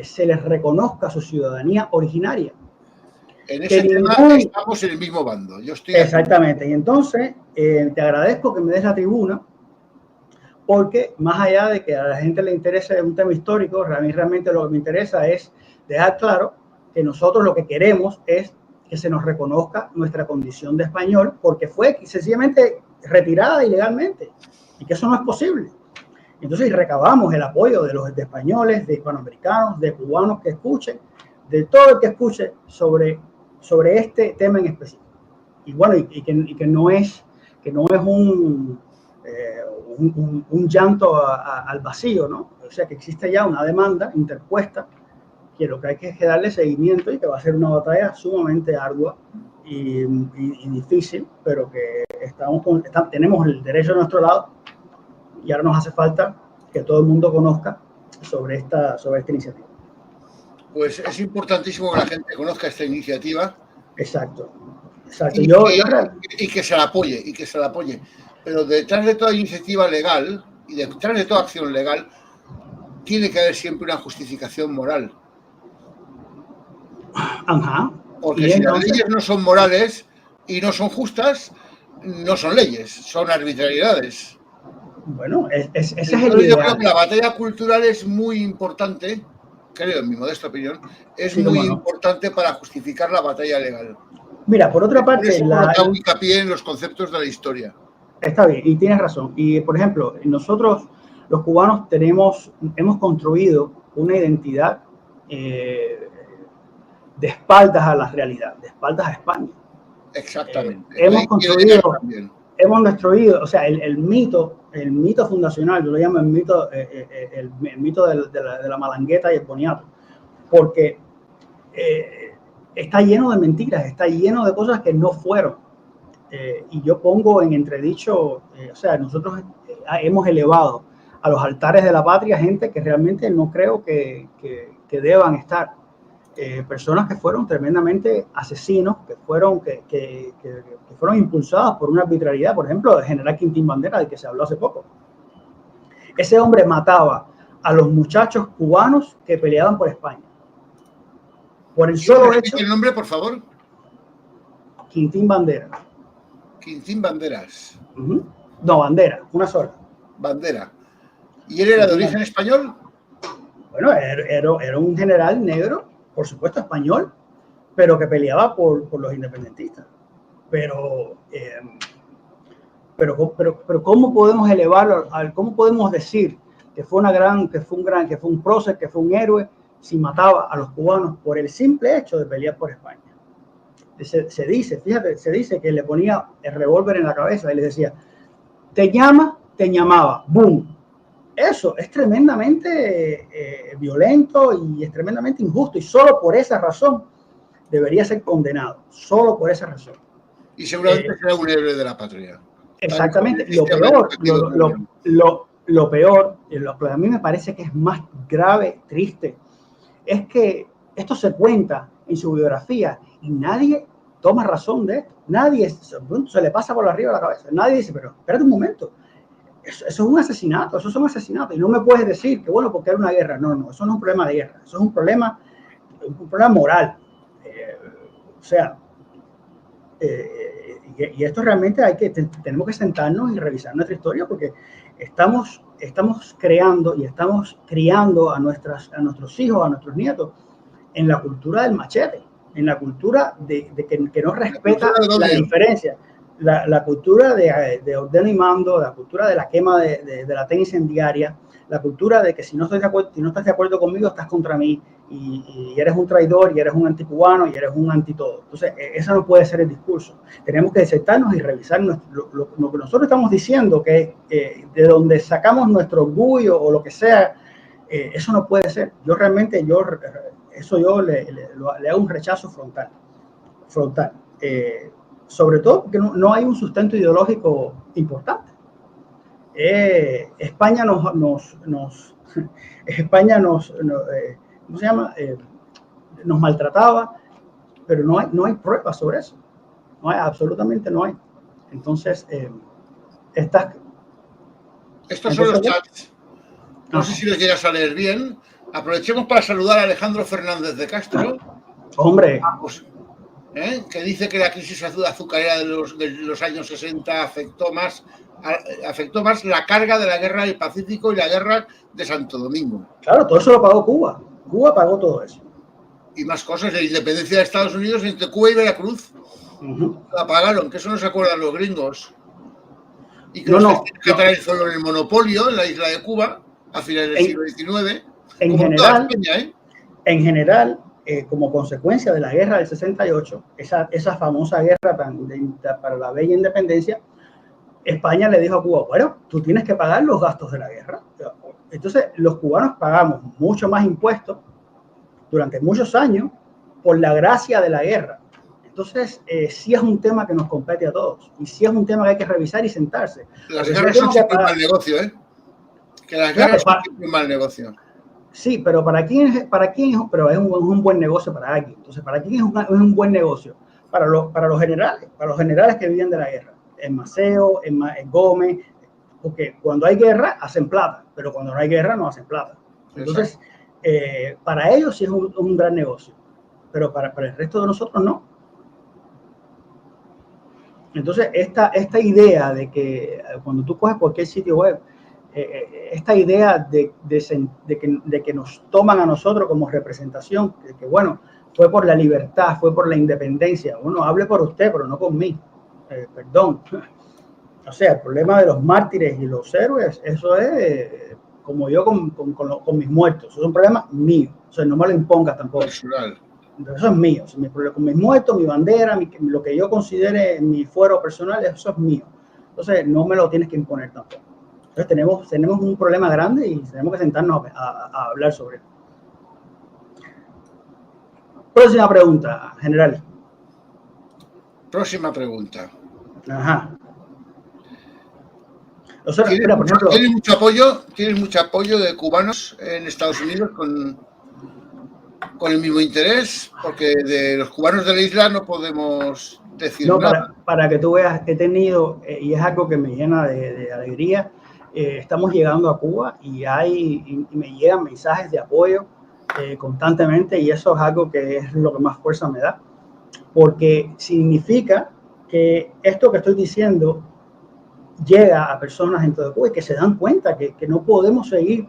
se les reconozca su ciudadanía originaria. En ese tema estamos en el mismo bando. Yo estoy exactamente. Y entonces, te agradezco que me des la tribuna, porque más allá de que a la gente le interese un tema histórico, a mí realmente lo que me interesa es dejar claro que nosotros lo que queremos es que se nos reconozca nuestra condición de español, porque fue sencillamente retirada ilegalmente, y que eso no es posible. Entonces recabamos el apoyo de los españoles, de hispanoamericanos, de cubanos que escuchen, de todo el que escuche sobre este tema en específico. Y bueno, y que no es un llanto al vacío, ¿no? O sea, que existe ya una demanda interpuesta, que lo que hay que es darle seguimiento y que va a ser una batalla sumamente ardua y difícil, pero que tenemos el derecho a nuestro lado y ahora nos hace falta que todo el mundo conozca sobre esta iniciativa. Pues es importantísimo que la gente conozca esta iniciativa. Exacto. Y que se la apoye, Pero detrás de toda iniciativa legal y detrás de toda acción legal tiene que haber siempre una justificación moral. Ajá. Porque si las leyes no son morales y no son justas, no son leyes, son arbitrariedades. Bueno, ese es el Yo creo ideal. que la batalla cultural es muy importante, creo, en mi modesta opinión, es Sí, muy cómo no. importante para justificar la batalla legal. Mira, por otra Por parte, eso hago hincapié en los conceptos de la historia. está bien, y tienes razón. Y, por ejemplo, nosotros, los cubanos, hemos construido una identidad de espaldas a la realidad, de espaldas a España. Exactamente. Hemos construido, o sea, el mito fundacional, yo lo llamo el mito de la Malangueta y el boniato, porque está lleno de mentiras, está lleno de cosas que no fueron. Y yo pongo en entredicho, o sea, nosotros hemos elevado a los altares de la patria gente que realmente no creo que deban estar. Personas que fueron tremendamente asesinos, que fueron impulsados por una arbitrariedad, por ejemplo, el general Quintín Bandera, del que se habló hace poco. Ese hombre mataba a los muchachos cubanos que peleaban por España. Por el solo hecho. ¿El nombre, por favor? Quintín Bandera. Quintín Banderas. No, Bandera, una sola. Bandera. ¿Y él era de origen español? Bueno, era un general negro, por supuesto español, pero que peleaba por los independentistas. Pero ¿cómo podemos elevarlo? ¿Cómo podemos decir que fue un prócer, que fue un héroe, si mataba a los cubanos por el simple hecho de pelear por España? Se dice que le ponía el revólver en la cabeza y le decía, te llamaba, boom. Eso es tremendamente violento y es tremendamente injusto, y solo por esa razón debería ser condenado, solo por esa razón. Y seguramente será un héroe de la patria. Exactamente. Lo peor, lo que a mí me parece que es más grave, triste, es que esto se cuenta en su biografía y nadie toma razón de esto. Nadie se le pasa por arriba de la cabeza. Nadie dice, pero espérate un momento. Eso es un asesinato, esos son asesinatos. Y no me puedes decir que, bueno, porque era una guerra. No, eso no es un problema de guerra. Eso es un problema moral. Y esto realmente tenemos que sentarnos y revisar nuestra historia, porque estamos creando y estamos criando a nuestros hijos, a nuestros nietos, en la cultura del machete, en la cultura de que no respeta la diferencia. La cultura de ordeno y mando, la cultura de la quema de la tenis incendiaria, la cultura de que si no estás de acuerdo conmigo, estás contra mí, y eres un traidor, y eres un anticubano, y eres un antitodo. Entonces, eso no puede ser el discurso. Tenemos que sentarnos y revisar lo que nosotros estamos diciendo, que de donde sacamos nuestro orgullo o lo que sea, eso no puede ser. Yo realmente, le hago un rechazo frontal. Sobre todo porque no hay un sustento ideológico importante. España ¿cómo se llama? Nos maltrataba, pero no hay pruebas sobre eso. Absolutamente no hay. Entonces, estos son los chats. No sé si los llegas a leer bien. Aprovechemos para saludar a Alejandro Fernández de Castro. Hombre. Que dice que la crisis azucarera de los años 60 afectó más la carga de la guerra del Pacífico y la guerra de Santo Domingo. Claro, todo eso lo pagó Cuba. Cuba pagó todo eso. Y más cosas, la independencia de Estados Unidos entre Cuba y Veracruz. La pagaron, que eso no se acuerdan los gringos. Y que los catalanes fueron el monopolio en la isla de Cuba a finales del siglo XIX. En general, como consecuencia de la guerra del 68, esa famosa guerra para la bella independencia, España le dijo a Cuba, bueno, tú tienes que pagar los gastos de la guerra. Entonces, los cubanos pagamos mucho más impuestos durante muchos años por la gracia de la guerra. Entonces, sí es un tema que nos compete a todos, y sí es un tema que hay que revisar y sentarse. Las guerras son siempre un mal negocio, ¿eh? Que las guerras son siempre un mal negocio. Sí, pero pero es un buen negocio para alguien. Entonces, ¿para quién es un buen negocio? Para los generales que viven de la guerra. En Maceo, en Gómez, porque cuando hay guerra hacen plata, pero cuando no hay guerra no hacen plata. Entonces, para ellos sí es un gran negocio, pero para el resto de nosotros no. Entonces, esta idea de que cuando tú coges cualquier sitio web, esta idea de que nos toman a nosotros como representación, que bueno, fue por la libertad, fue por la independencia. Bueno, hable por usted, pero no por mí. Perdón. O sea, el problema de los mártires y los héroes, eso es como yo con mis muertos. Eso es un problema mío. O sea, no me lo impongas tampoco. Personal. Eso es mío. O sea, con mis muertos, mi bandera, lo que yo considere mi fuero personal, eso es mío. Entonces, no me lo tienes que imponer tampoco. Entonces, tenemos un problema grande y tenemos que sentarnos a hablar sobre él. Próxima pregunta, general. Próxima pregunta. Ajá. O sea, ¿Tienes mucho apoyo de cubanos en Estados Unidos con el mismo interés? Porque de los cubanos de la isla no podemos decir nada. Para que tú veas, he tenido, y es algo que me llena de alegría, estamos llegando a Cuba y me llegan mensajes de apoyo constantemente, y eso es algo que es lo que más fuerza me da, porque significa que esto que estoy diciendo llega a personas dentro de Cuba y que se dan cuenta que no podemos seguir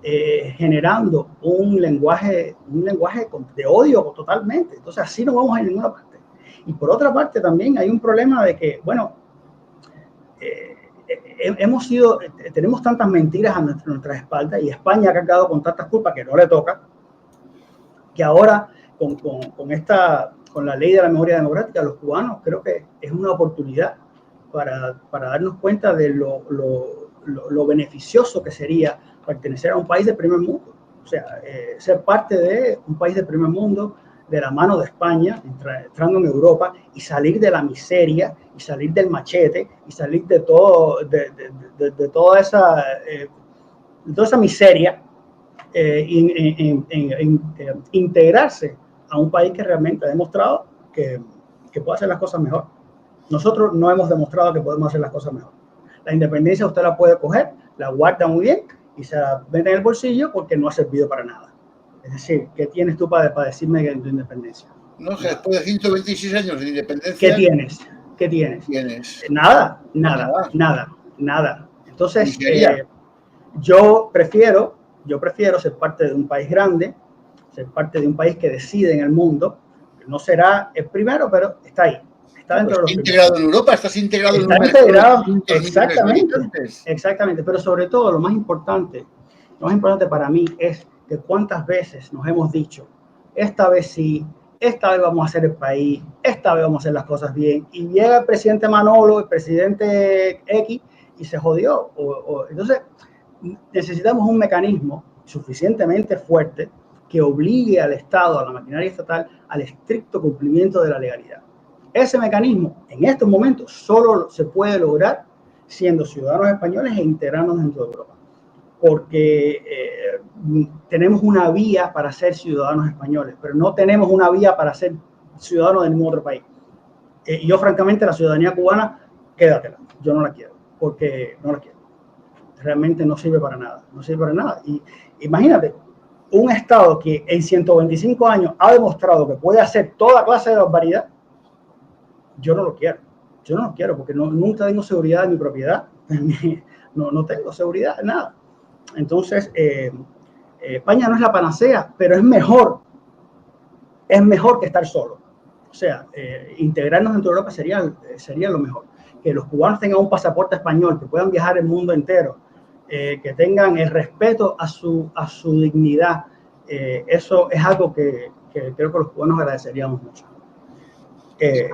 generando un lenguaje de odio totalmente. Entonces así no vamos a ir a ninguna parte. Y por otra parte también hay un problema de que, bueno, tenemos tantas mentiras a nuestra espalda, y España ha cargado con tantas culpas que no le toca, que ahora con la ley de la memoria democrática, los cubanos creo que es una oportunidad para darnos cuenta de lo beneficioso que sería pertenecer a un país de primer mundo. O sea, ser parte de un país de primer mundo, de la mano de España, entrando en Europa, y salir de la miseria, y salir del machete, y salir de toda esa miseria, integrarse a un país que realmente ha demostrado que puede hacer las cosas mejor. Nosotros no hemos demostrado que podemos hacer las cosas mejor. La independencia usted la puede coger, la guarda muy bien y se la mete en el bolsillo porque no ha servido para nada. Es decir, ¿qué tienes tú para decirme de tu independencia? No, que después de 126 años de independencia... ¿Qué tienes? ¿Tienes? Nada. Entonces, yo prefiero ser parte de un país grande, ser parte de un país que decide en el mundo. No será el primero, pero está ahí. Está dentro de los integrado en Europa, estás integrado en exactamente, pero sobre todo lo más importante para mí es que cuántas veces nos hemos dicho, esta vez sí, esta vez vamos a hacer el país, esta vez vamos a hacer las cosas bien, y llega el presidente Manolo, el presidente X, y se jodió. Entonces, necesitamos un mecanismo suficientemente fuerte que obligue al Estado, a la maquinaria estatal, al estricto cumplimiento de la legalidad. Ese mecanismo, en estos momentos, solo se puede lograr siendo ciudadanos españoles e integrarnos dentro de Europa. Porque tenemos una vía para ser ciudadanos españoles, pero no tenemos una vía para ser ciudadanos de ningún otro país. Yo, francamente, la ciudadanía cubana, quédatela. Yo no la quiero, porque no la quiero. Realmente no sirve para nada. Y imagínate, un Estado que en 125 años ha demostrado que puede hacer toda clase de barbaridad. Yo no lo quiero porque nunca tengo seguridad de mi propiedad, no tengo seguridad de nada. Entonces, España no es la panacea, pero es mejor que estar solo. O sea, integrarnos dentro de Europa sería lo mejor. Que los cubanos tengan un pasaporte español, que puedan viajar el mundo entero, que tengan el respeto a su dignidad. Eso es algo que creo que los cubanos agradeceríamos mucho.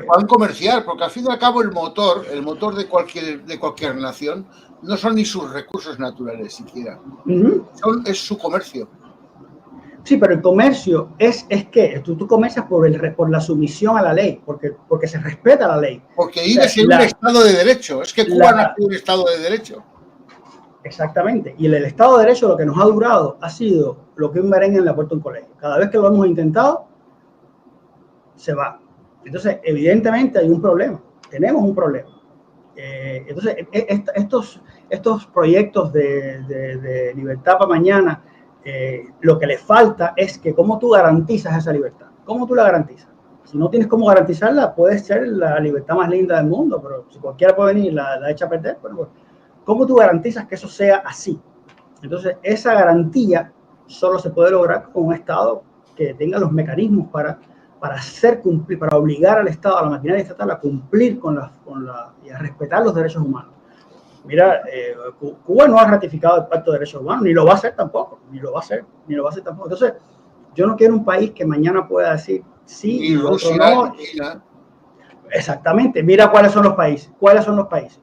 Puedan comerciar, porque al fin y al cabo el motor de cualquier nación no son ni sus recursos naturales siquiera, es su comercio. Sí, pero el comercio es que tú comercias por la sumisión a la ley, porque se respeta la ley. Porque vives en un Estado de Derecho, es que Cuba no es un Estado de Derecho. Exactamente, y el Estado de Derecho lo que nos ha durado ha sido lo que un merengue en la puerta de un colegio. Cada vez que lo hemos intentado, se va. Entonces, evidentemente hay un problema, tenemos un problema. Entonces, estos proyectos de libertad para mañana, lo que le falta es que cómo tú garantizas esa libertad. ¿Cómo tú la garantizas? Si no tienes cómo garantizarla, puede ser la libertad más linda del mundo, pero si cualquiera puede venir y la echa a perder, bueno, ¿Cómo tú garantizas que eso sea así? Entonces, esa garantía solo se puede lograr con un Estado que tenga los mecanismos para hacer cumplir, para obligar al Estado, a la maquinaria estatal, a cumplir y a respetar los derechos humanos. Mira, Cuba no ha ratificado el Pacto de Derechos Humanos, ni lo va a hacer tampoco, ni lo va a hacer tampoco. Entonces, yo no quiero un país que mañana pueda decir sí Ni y Rusia, otro no. ni China. Exactamente, mira cuáles son los países.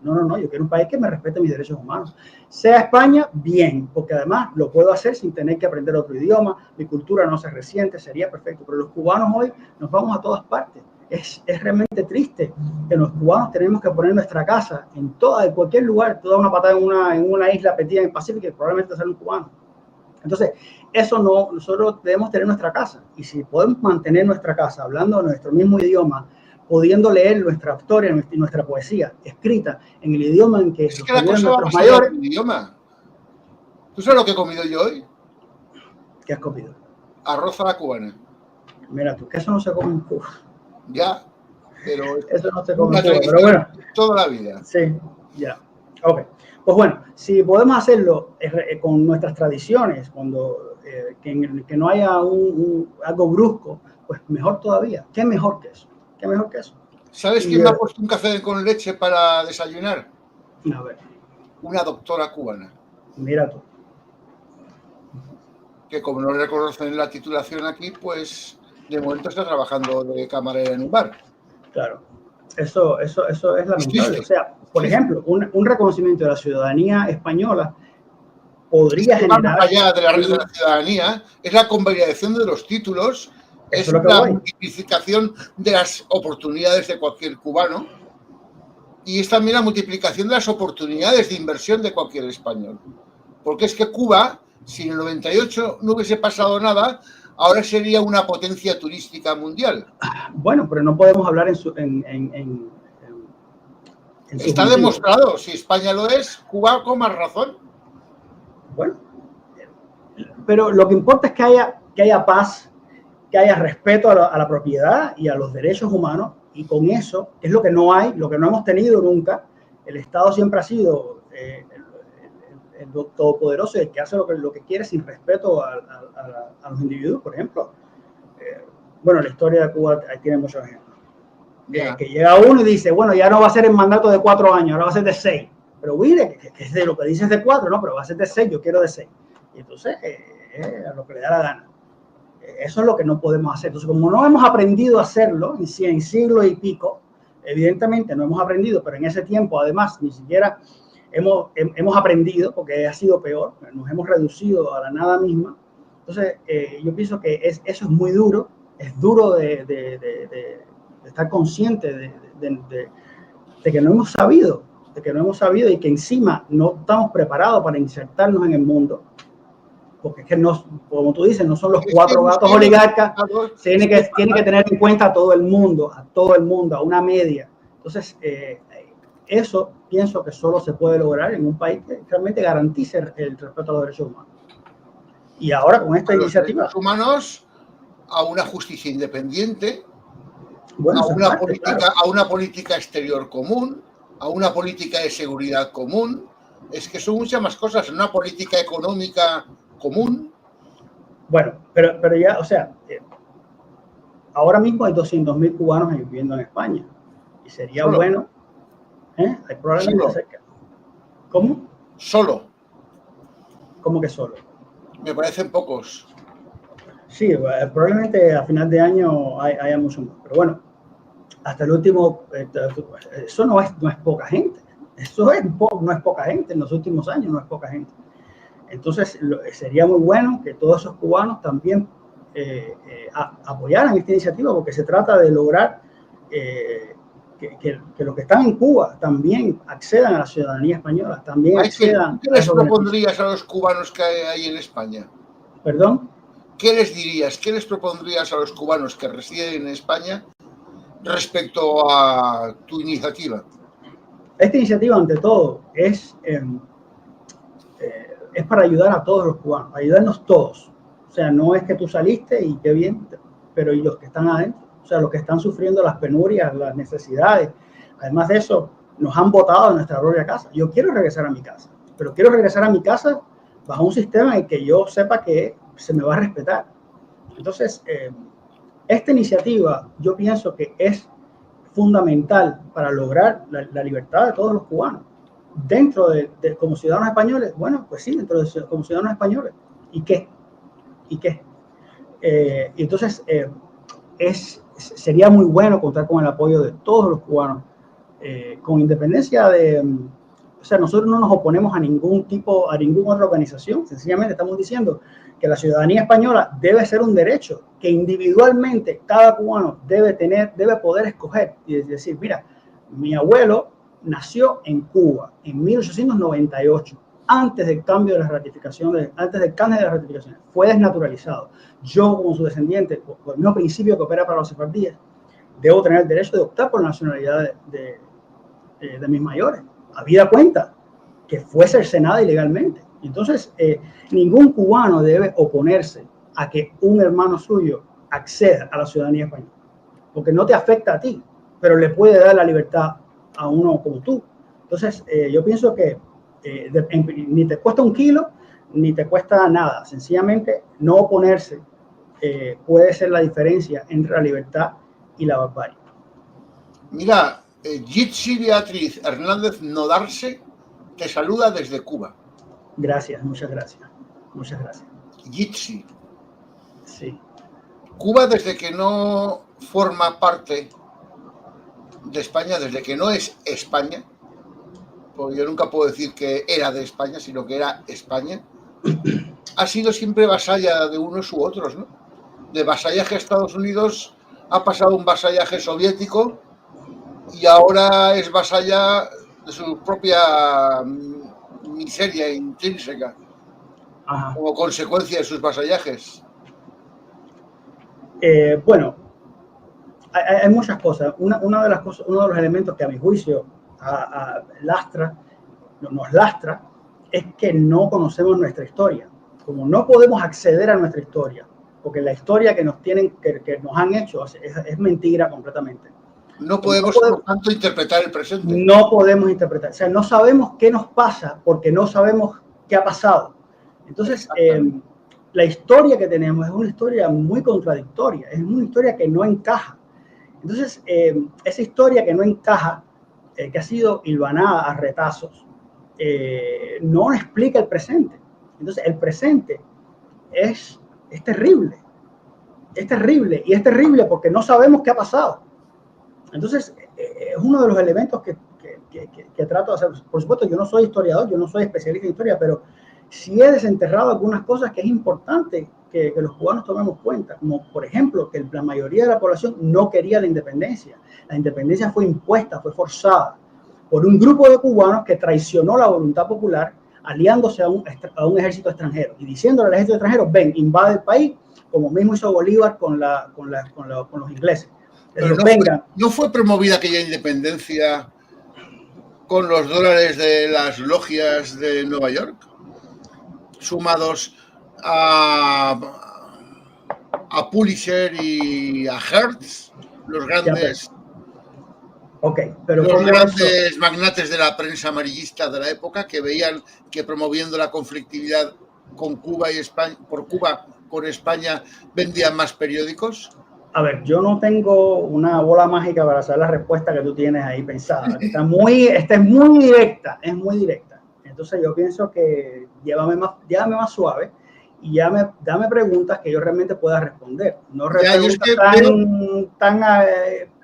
No, yo quiero un país que me respete mis derechos humanos. Sea España, bien, porque además lo puedo hacer sin tener que aprender otro idioma, mi cultura no se resiente, sería perfecto. Pero los cubanos hoy nos vamos a todas partes. Es realmente triste que los cubanos tenemos que poner nuestra casa en cualquier lugar, toda una patada en una isla perdida en el Pacífico y probablemente sea un cubano. Entonces, eso no, nosotros debemos tener nuestra casa. Y si podemos mantener nuestra casa hablando nuestro mismo idioma, pudiendo leer nuestra historia y nuestra poesía escrita en el idioma en que es que la cosa va nuestros más allá mayores. del idioma. ¿Tú sabes lo que he comido yo hoy? ¿Qué has comido? Arroz a la cubana. Mira tú, que eso no se come en Cuba. Ya, pero eso no se come en Cuba, pero bueno. Toda la vida. Sí, ya. Ok. Pues bueno, si podemos hacerlo con nuestras tradiciones, cuando que no haya algo brusco, pues mejor todavía. ¿Qué mejor que eso? ¿Qué mejor que eso? ¿Sabes quién me ha puesto un café con leche para desayunar? A ver. Una doctora cubana. Mira tú. Que como no reconocen la titulación aquí, pues de momento está trabajando de camarera en un bar. Claro, eso es lamentable. O sea, por ejemplo, un reconocimiento de la ciudadanía española podría generar... Más allá de la red de la ciudadanía, es la convalidación de los títulos, es la multiplicación de las oportunidades de cualquier cubano y es también la multiplicación de las oportunidades de inversión de cualquier español. Porque es que Cuba, si en el 98 no hubiese pasado nada, ahora sería una potencia turística mundial. Bueno, pero no podemos hablar está demostrado, si España lo es, Cuba con más razón. Bueno, pero lo que importa es que haya paz, que haya respeto a la propiedad y a los derechos humanos, y con eso, que es lo que no hemos tenido nunca. El Estado siempre ha sido el todopoderoso, el que hace lo que quiere sin respeto a los individuos, por ejemplo. Bueno, la historia de Cuba tiene muchos ejemplos. Que llega uno y dice, bueno, ya no va a ser el mandato de 4 años, ahora va a ser de 6. Pero mire, que es de lo que dices de 4, no, pero va a ser de 6, yo quiero de 6. Y entonces, a lo que le da la gana. Eso es lo que no podemos hacer. Entonces, como no hemos aprendido a hacerlo en siglos y pico, evidentemente no hemos aprendido, pero en ese tiempo, además, ni siquiera hemos aprendido, porque ha sido peor, nos hemos reducido a la nada misma. Entonces, yo pienso que eso es muy duro, es duro de estar consciente de que no hemos sabido, y que encima no estamos preparados para insertarnos en el mundo. Porque es que no, como tú dices, no son los 4 gatos oligarcas, tiene que tener en cuenta a todo el mundo, a una media. Entonces, eso pienso que solo se puede lograr en un país que realmente garantice el respeto a los derechos humanos. Y ahora con esta iniciativa... Los humanos a una justicia independiente, bueno, a una política exterior común, a una política de seguridad común. Es que son muchas más cosas, una política económica común. Bueno, pero ya, o sea, ahora mismo hay 200.000 cubanos viviendo en España y sería bueno, hay probablemente cerca. ¿Cómo? Solo. ¿Cómo que solo? Me parecen pocos. Sí, probablemente a final de año haya mucho más, pero bueno, hasta el último, eso no es poca gente, no es poca gente, en los últimos años no es poca gente. Entonces, sería muy bueno que todos esos cubanos también apoyaran esta iniciativa, porque se trata de lograr que los que están en Cuba también accedan a la ciudadanía española, también accedan. ¿Qué les propondrías a los cubanos que hay en España? ¿Perdón? ¿Qué les dirías? ¿Qué les propondrías a los cubanos que residen en España respecto a tu iniciativa? Esta iniciativa, ante todo, es para ayudar a todos los cubanos, ayudarnos todos. O sea, no es que tú saliste y qué bien, pero y los que están adentro, o sea, los que están sufriendo las penurias, las necesidades. Además de eso, nos han botado de nuestra propia casa. Yo quiero regresar a mi casa, pero quiero regresar a mi casa bajo un sistema en que yo sepa que se me va a respetar. Entonces, esta iniciativa yo pienso que es fundamental para lograr la libertad de todos los cubanos. Dentro como ciudadanos españoles, bueno, pues sí, como ciudadanos españoles. ¿Y qué? ¿Y qué? Entonces, sería muy bueno contar con el apoyo de todos los cubanos, con independencia de... O sea, nosotros no nos oponemos a ninguna otra organización, sencillamente estamos diciendo que la ciudadanía española debe ser un derecho que individualmente cada cubano debe poder escoger y decir, mira, mi abuelo nació en Cuba en 1898, antes del cambio de las ratificaciones, fue desnaturalizado. Yo, como su descendiente, por el mismo principio que opera para los sefardíes, debo tener el derecho de optar por la nacionalidad de mis mayores, habida cuenta que fue cercenada ilegalmente. Entonces, ningún cubano debe oponerse a que un hermano suyo acceda a la ciudadanía española, porque no te afecta a ti, pero le puede dar la libertad a uno como tú. Entonces, yo pienso que ni te cuesta un kilo, ni te cuesta nada. Sencillamente, no oponerse puede ser la diferencia entre la libertad y la barbarie. Mira, Jitsi Beatriz Hernández Nodarse te saluda desde Cuba. Gracias, muchas gracias. Muchas gracias. Jitsi. Sí. Cuba, desde que no forma parte de España, desde que no es España, porque yo nunca puedo decir que era de España, sino que era España, ha sido siempre vasalla de unos u otros, ¿no? De vasallaje a Estados Unidos ha pasado un vasallaje soviético y ahora es vasalla de su propia miseria intrínseca. Ajá. Como consecuencia de sus vasallajes. Bueno, hay muchas cosas. Uno de los elementos que a mi juicio nos lastra es que no conocemos nuestra historia. Como no podemos acceder a nuestra historia, porque la historia que nos han hecho es mentira completamente. No podemos, por tanto, interpretar el presente. No podemos interpretar. O sea, no sabemos qué nos pasa porque no sabemos qué ha pasado. Entonces, la historia que tenemos es una historia muy contradictoria, es una historia que no encaja. Entonces, esa historia que no encaja, que ha sido hilvanada a retazos, no explica el presente. Entonces, el presente es terrible. Es terrible. Y es terrible porque no sabemos qué ha pasado. Entonces, es uno de los elementos que trato de hacer. Por supuesto, yo no soy historiador, yo no soy especialista en historia, pero sí he desenterrado algunas cosas que es importante que los cubanos tomemos cuenta, como por ejemplo que la mayoría de la población no quería la independencia. La independencia fue impuesta, fue forzada por un grupo de cubanos que traicionó la voluntad popular aliándose a un ejército extranjero y diciéndole al ejército extranjero, ven, invade el país, como mismo hizo Bolívar con los ingleses. Pero no fue promovida aquella independencia con los dólares de las logias de Nueva York, sumados a Pulitzer y a Hertz, los grandes, los grandes magnates de la prensa amarillista de la época, que veían que promoviendo la conflictividad con Cuba y España, por Cuba con España, vendían más periódicos. A ver, yo no tengo una bola mágica para saber la respuesta que tú tienes ahí pensada. Esta es muy directa, es muy directa. Entonces yo pienso que llévame más suave y dame preguntas que yo realmente pueda responder. No preguntas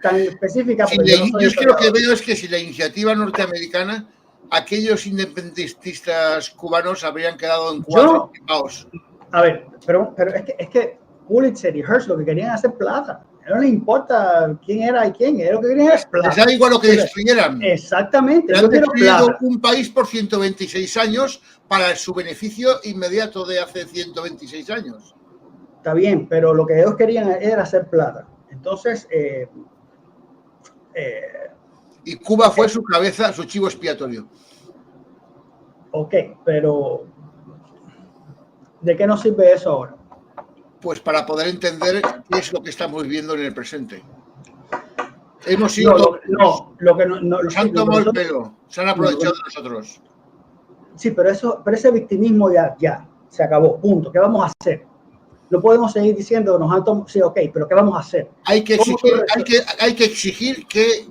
tan específicas. Yo es que lo que veo es que si la iniciativa norteamericana, aquellos independentistas cubanos habrían quedado en cuatro equipados. A ver, pero es que Pulitzer y Hearst lo que querían hacer plata. No les importa quién era y quién, era lo que querían es plata. Les da igual lo que destruyeran. Exactamente. Han destruido un país por 126 años para su beneficio inmediato de hace 126 años. Está bien, pero lo que ellos querían era hacer plata. Entonces... y Cuba fue su cabeza, su chivo expiatorio. Ok, pero ¿de qué nos sirve eso ahora? Pues para poder entender qué es lo que estamos viviendo en el presente. Hemos sido los han tomado el pelo, se han aprovechado de nosotros. Sí, pero ese victimismo ya se acabó, punto. ¿Qué vamos a hacer? No podemos seguir diciendo, nos han tomado, sí, ok, pero ¿qué vamos a hacer? Hay que exigir que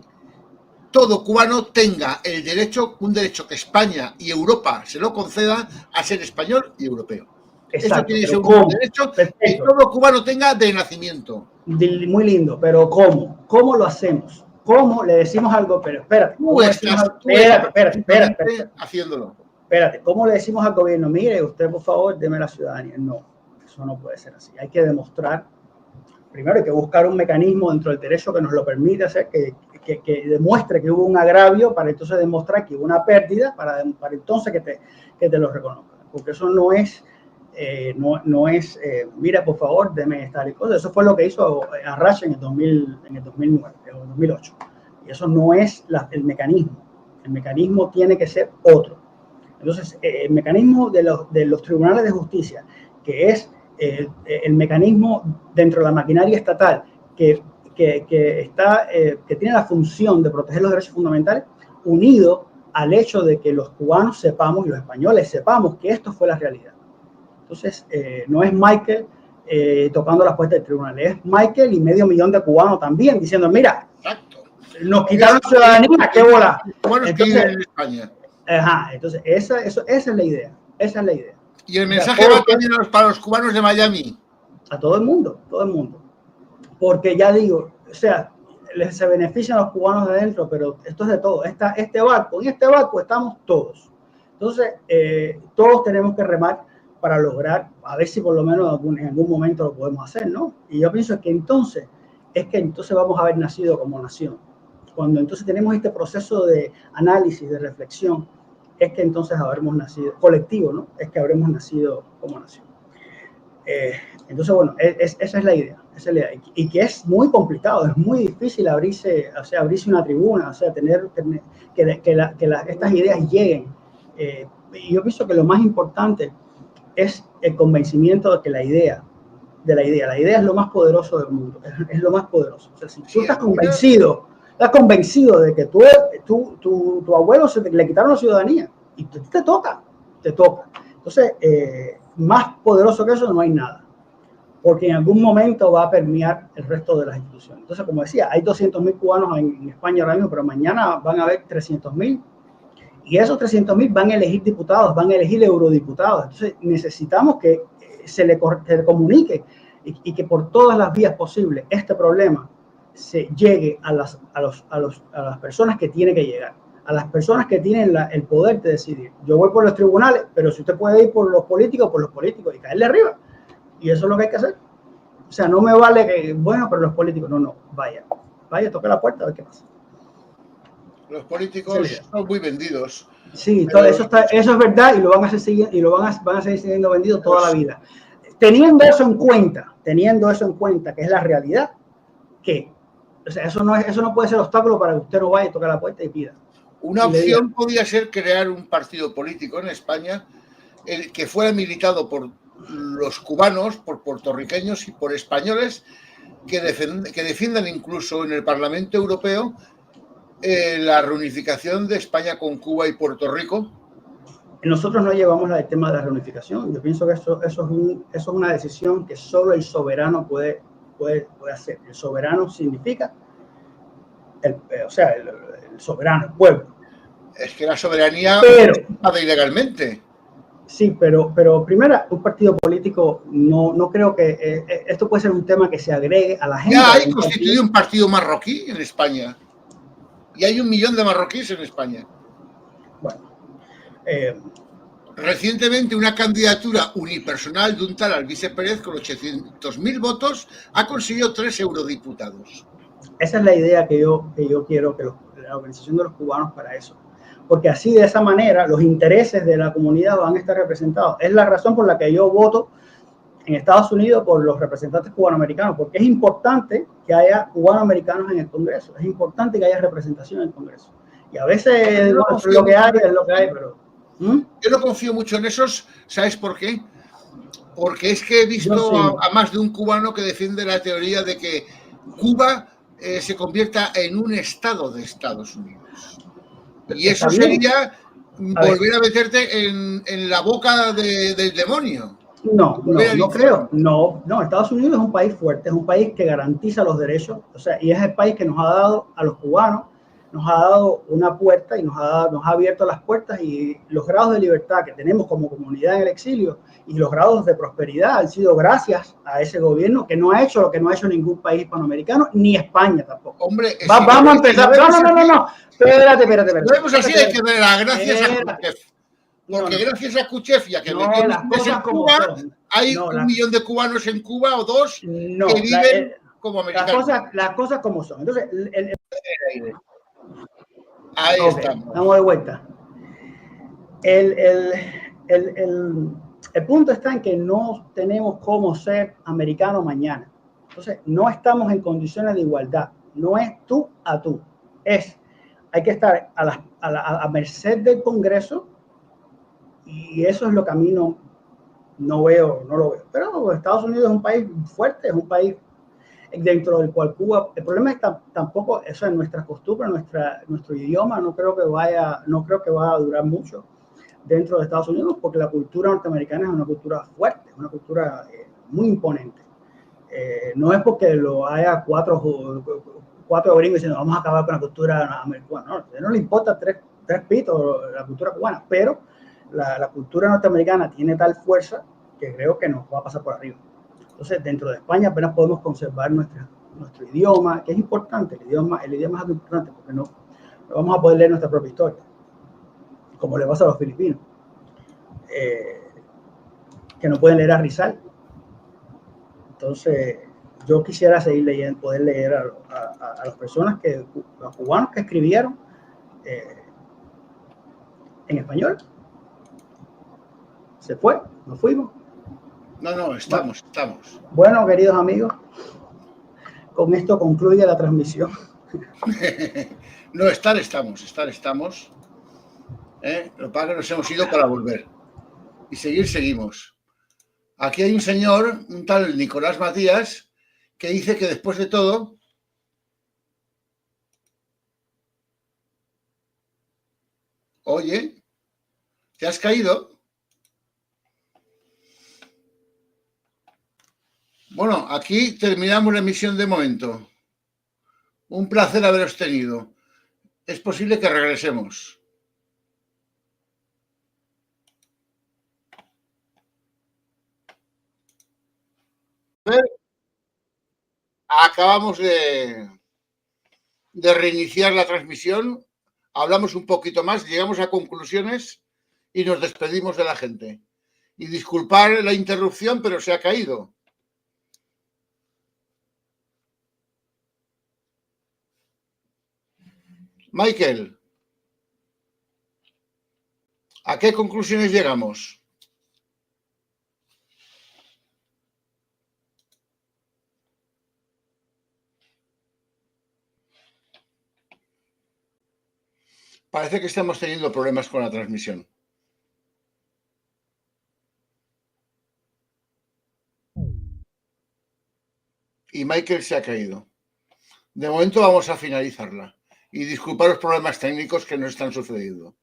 todo cubano tenga un derecho que España y Europa se lo conceda a ser español y europeo. Exacto, eso tiene que ser un derecho que todo cubano tenga de nacimiento. Muy lindo, pero ¿cómo? ¿Cómo lo hacemos? ¿Cómo le decimos algo? Pero espérate, espérate, haciéndolo. Espérate, ¿cómo le decimos al gobierno? Mire, usted por favor, deme la ciudadanía. No, eso no puede ser así. Hay que demostrar, primero hay que buscar un mecanismo dentro del derecho que nos lo permite hacer, que demuestre que hubo un agravio para entonces demostrar que hubo una pérdida, para entonces que te lo reconozcan. Porque eso no es, mira, por favor, deme esta cosa. Eso fue lo que hizo Arracha en el 2009 o 2008. Y eso no es el mecanismo. El mecanismo tiene que ser otro. Entonces, el mecanismo de los tribunales de justicia, que es el mecanismo dentro de la maquinaria estatal que tiene la función de proteger los derechos fundamentales, unido al hecho de que los cubanos sepamos y los españoles sepamos que esto fue la realidad. Entonces, no es Michael tocando las puertas del tribunal, es Michael y 500,000 de cubanos también diciendo, mira, nos quitaron ciudadanía, qué bola. Entonces, que viven en España. Ajá, entonces esa es la idea, esa es la idea. Y el mensaje va también para los cubanos de Miami. A todo el mundo, porque ya digo, o sea, se benefician los cubanos de dentro, pero esto es de todo. En este barco estamos todos. Entonces, todos tenemos que remar para lograr, a ver si por lo menos en algún momento lo podemos hacer, ¿no? Y yo pienso que entonces vamos a haber nacido como nación. Cuando entonces tenemos este proceso de análisis, de reflexión, es que entonces habremos nacido, colectivo, ¿no? Es que habremos nacido como nación. Entonces, bueno, esa es la idea. Y que es muy complicado, es muy difícil abrirse una tribuna, o sea, estas ideas lleguen. Y yo pienso que lo más importante es el convencimiento de que la idea es lo más poderoso del mundo, es lo más poderoso. O sea, si tú estás convencido de que tu abuelo le quitaron la ciudadanía y te toca. Entonces, más poderoso que eso no hay nada, porque en algún momento va a permear el resto de las instituciones. Entonces, como decía, hay 200,000 cubanos en España ahora mismo, pero mañana van a haber 300,000 y esos 300,000 van a elegir diputados, van a elegir eurodiputados. Entonces, necesitamos que se le comunique y que por todas las vías posibles este problema se llegue a las personas que tiene que llegar, a las personas que tienen el poder de decidir. Yo voy por los tribunales, pero si usted puede ir por los políticos y caerle arriba. Y eso es lo que hay que hacer. O sea, no me vale que, bueno, pero los políticos, no, vaya, toque la puerta a ver qué pasa. Los políticos son muy vendidos. Sí, todo eso es verdad y lo van a seguir siendo vendidos toda la vida. Teniendo eso en cuenta, que es la realidad, o sea, eso no puede ser obstáculo para que usted no vaya y toque la puerta y pida. Una opción podría ser crear un partido político en España que fuera militado por los cubanos, por puertorriqueños y por españoles que defiendan incluso en el Parlamento Europeo la reunificación de España con Cuba y Puerto Rico. Nosotros no llevamos el tema de la reunificación. Yo pienso que eso es una decisión que solo el soberano puede hacer. El soberano significa el soberano, el pueblo. Es que la soberanía está ilegalmente. Sí, pero primero, un partido político no creo que esto puede ser un tema que se agregue a la gente. Ya hay constituido un partido marroquí en España. Y hay 1 millón de marroquíes en España. Bueno. Recientemente una candidatura unipersonal de un tal Alvise Pérez con 800.000 votos ha conseguido 3 eurodiputados. Esa es la idea que yo quiero que la organización de los cubanos para eso. Porque así, de esa manera, los intereses de la comunidad van a estar representados. Es la razón por la que yo voto en Estados Unidos por los representantes cubanoamericanos, porque es importante que haya cubanoamericanos en el Congreso, es importante que haya representación en el Congreso. Y a veces lo que hay, pero... Yo no confío mucho en esos, ¿sabes por qué? Porque es que he visto a más de un cubano que defiende la teoría de que Cuba se convierta en un estado de Estados Unidos. Y Está eso bien. sería volver a meterte en la boca del demonio. No creo. No, Estados Unidos es un país fuerte, es un país que garantiza los derechos, o sea, y es el país que nos ha dado a los cubanos, nos ha dado una puerta y nos ha abierto las puertas, y los grados de libertad que tenemos como comunidad en el exilio y los grados de prosperidad han sido gracias a ese gobierno que no ha hecho lo que no ha hecho ningún país hispanoamericano, ni España tampoco. Hombre, vamos a empezar. No. Espérate. Vemos así, hay que ver las gracias a Khrushchev. Porque gracias a Khrushchev, ya que metió las cosas en Cuba, hay 1 millón de cubanos en Cuba o 2 que viven como americanos. Las cosas como son. Entonces, ahí estamos. Estamos de vuelta. El punto está en que no tenemos cómo ser americano mañana. Entonces, no estamos en condiciones de igualdad. No es tú a tú. Hay que estar a merced del Congreso, y eso es lo que a mí no lo veo. Pero Estados Unidos es un país fuerte, es un país dentro del cual Cuba, el problema es tampoco eso en nuestra costumbre, nuestro idioma, no creo que va a durar mucho dentro de Estados Unidos, porque la cultura norteamericana es una cultura fuerte, es una cultura muy imponente. No es porque lo haya cuatro gringos diciendo vamos a acabar con la cultura americana, no le importa tres pitos la cultura cubana, pero la cultura norteamericana tiene tal fuerza que creo que nos va a pasar por arriba. Entonces, dentro de España apenas podemos conservar nuestro idioma, que es importante. El idioma es algo importante, porque no vamos a poder leer nuestra propia historia, como le pasa a los filipinos, que no pueden leer a Rizal. Entonces, yo quisiera seguir leyendo, poder leer a las personas los cubanos que escribieron en español. Se fue, nos fuimos. No, estamos. Bueno, queridos amigos, con esto concluye la transmisión. No, estamos. Lo que pasa es que nos hemos ido para volver. Y seguimos. Aquí hay un señor, un tal Nicolás Matías, que dice que después de todo, oye, ¿te has caído? Bueno, aquí terminamos la emisión de momento. Un placer haberos tenido. Es posible que regresemos. Acabamos de reiniciar la transmisión. Hablamos un poquito más, llegamos a conclusiones y nos despedimos de la gente. Y disculpar la interrupción, pero se ha caído. Michael, ¿a qué conclusiones llegamos? Parece que estamos teniendo problemas con la transmisión. Y Michael se ha caído. De momento vamos a finalizarla. Y disculpar los problemas técnicos que nos están sucediendo.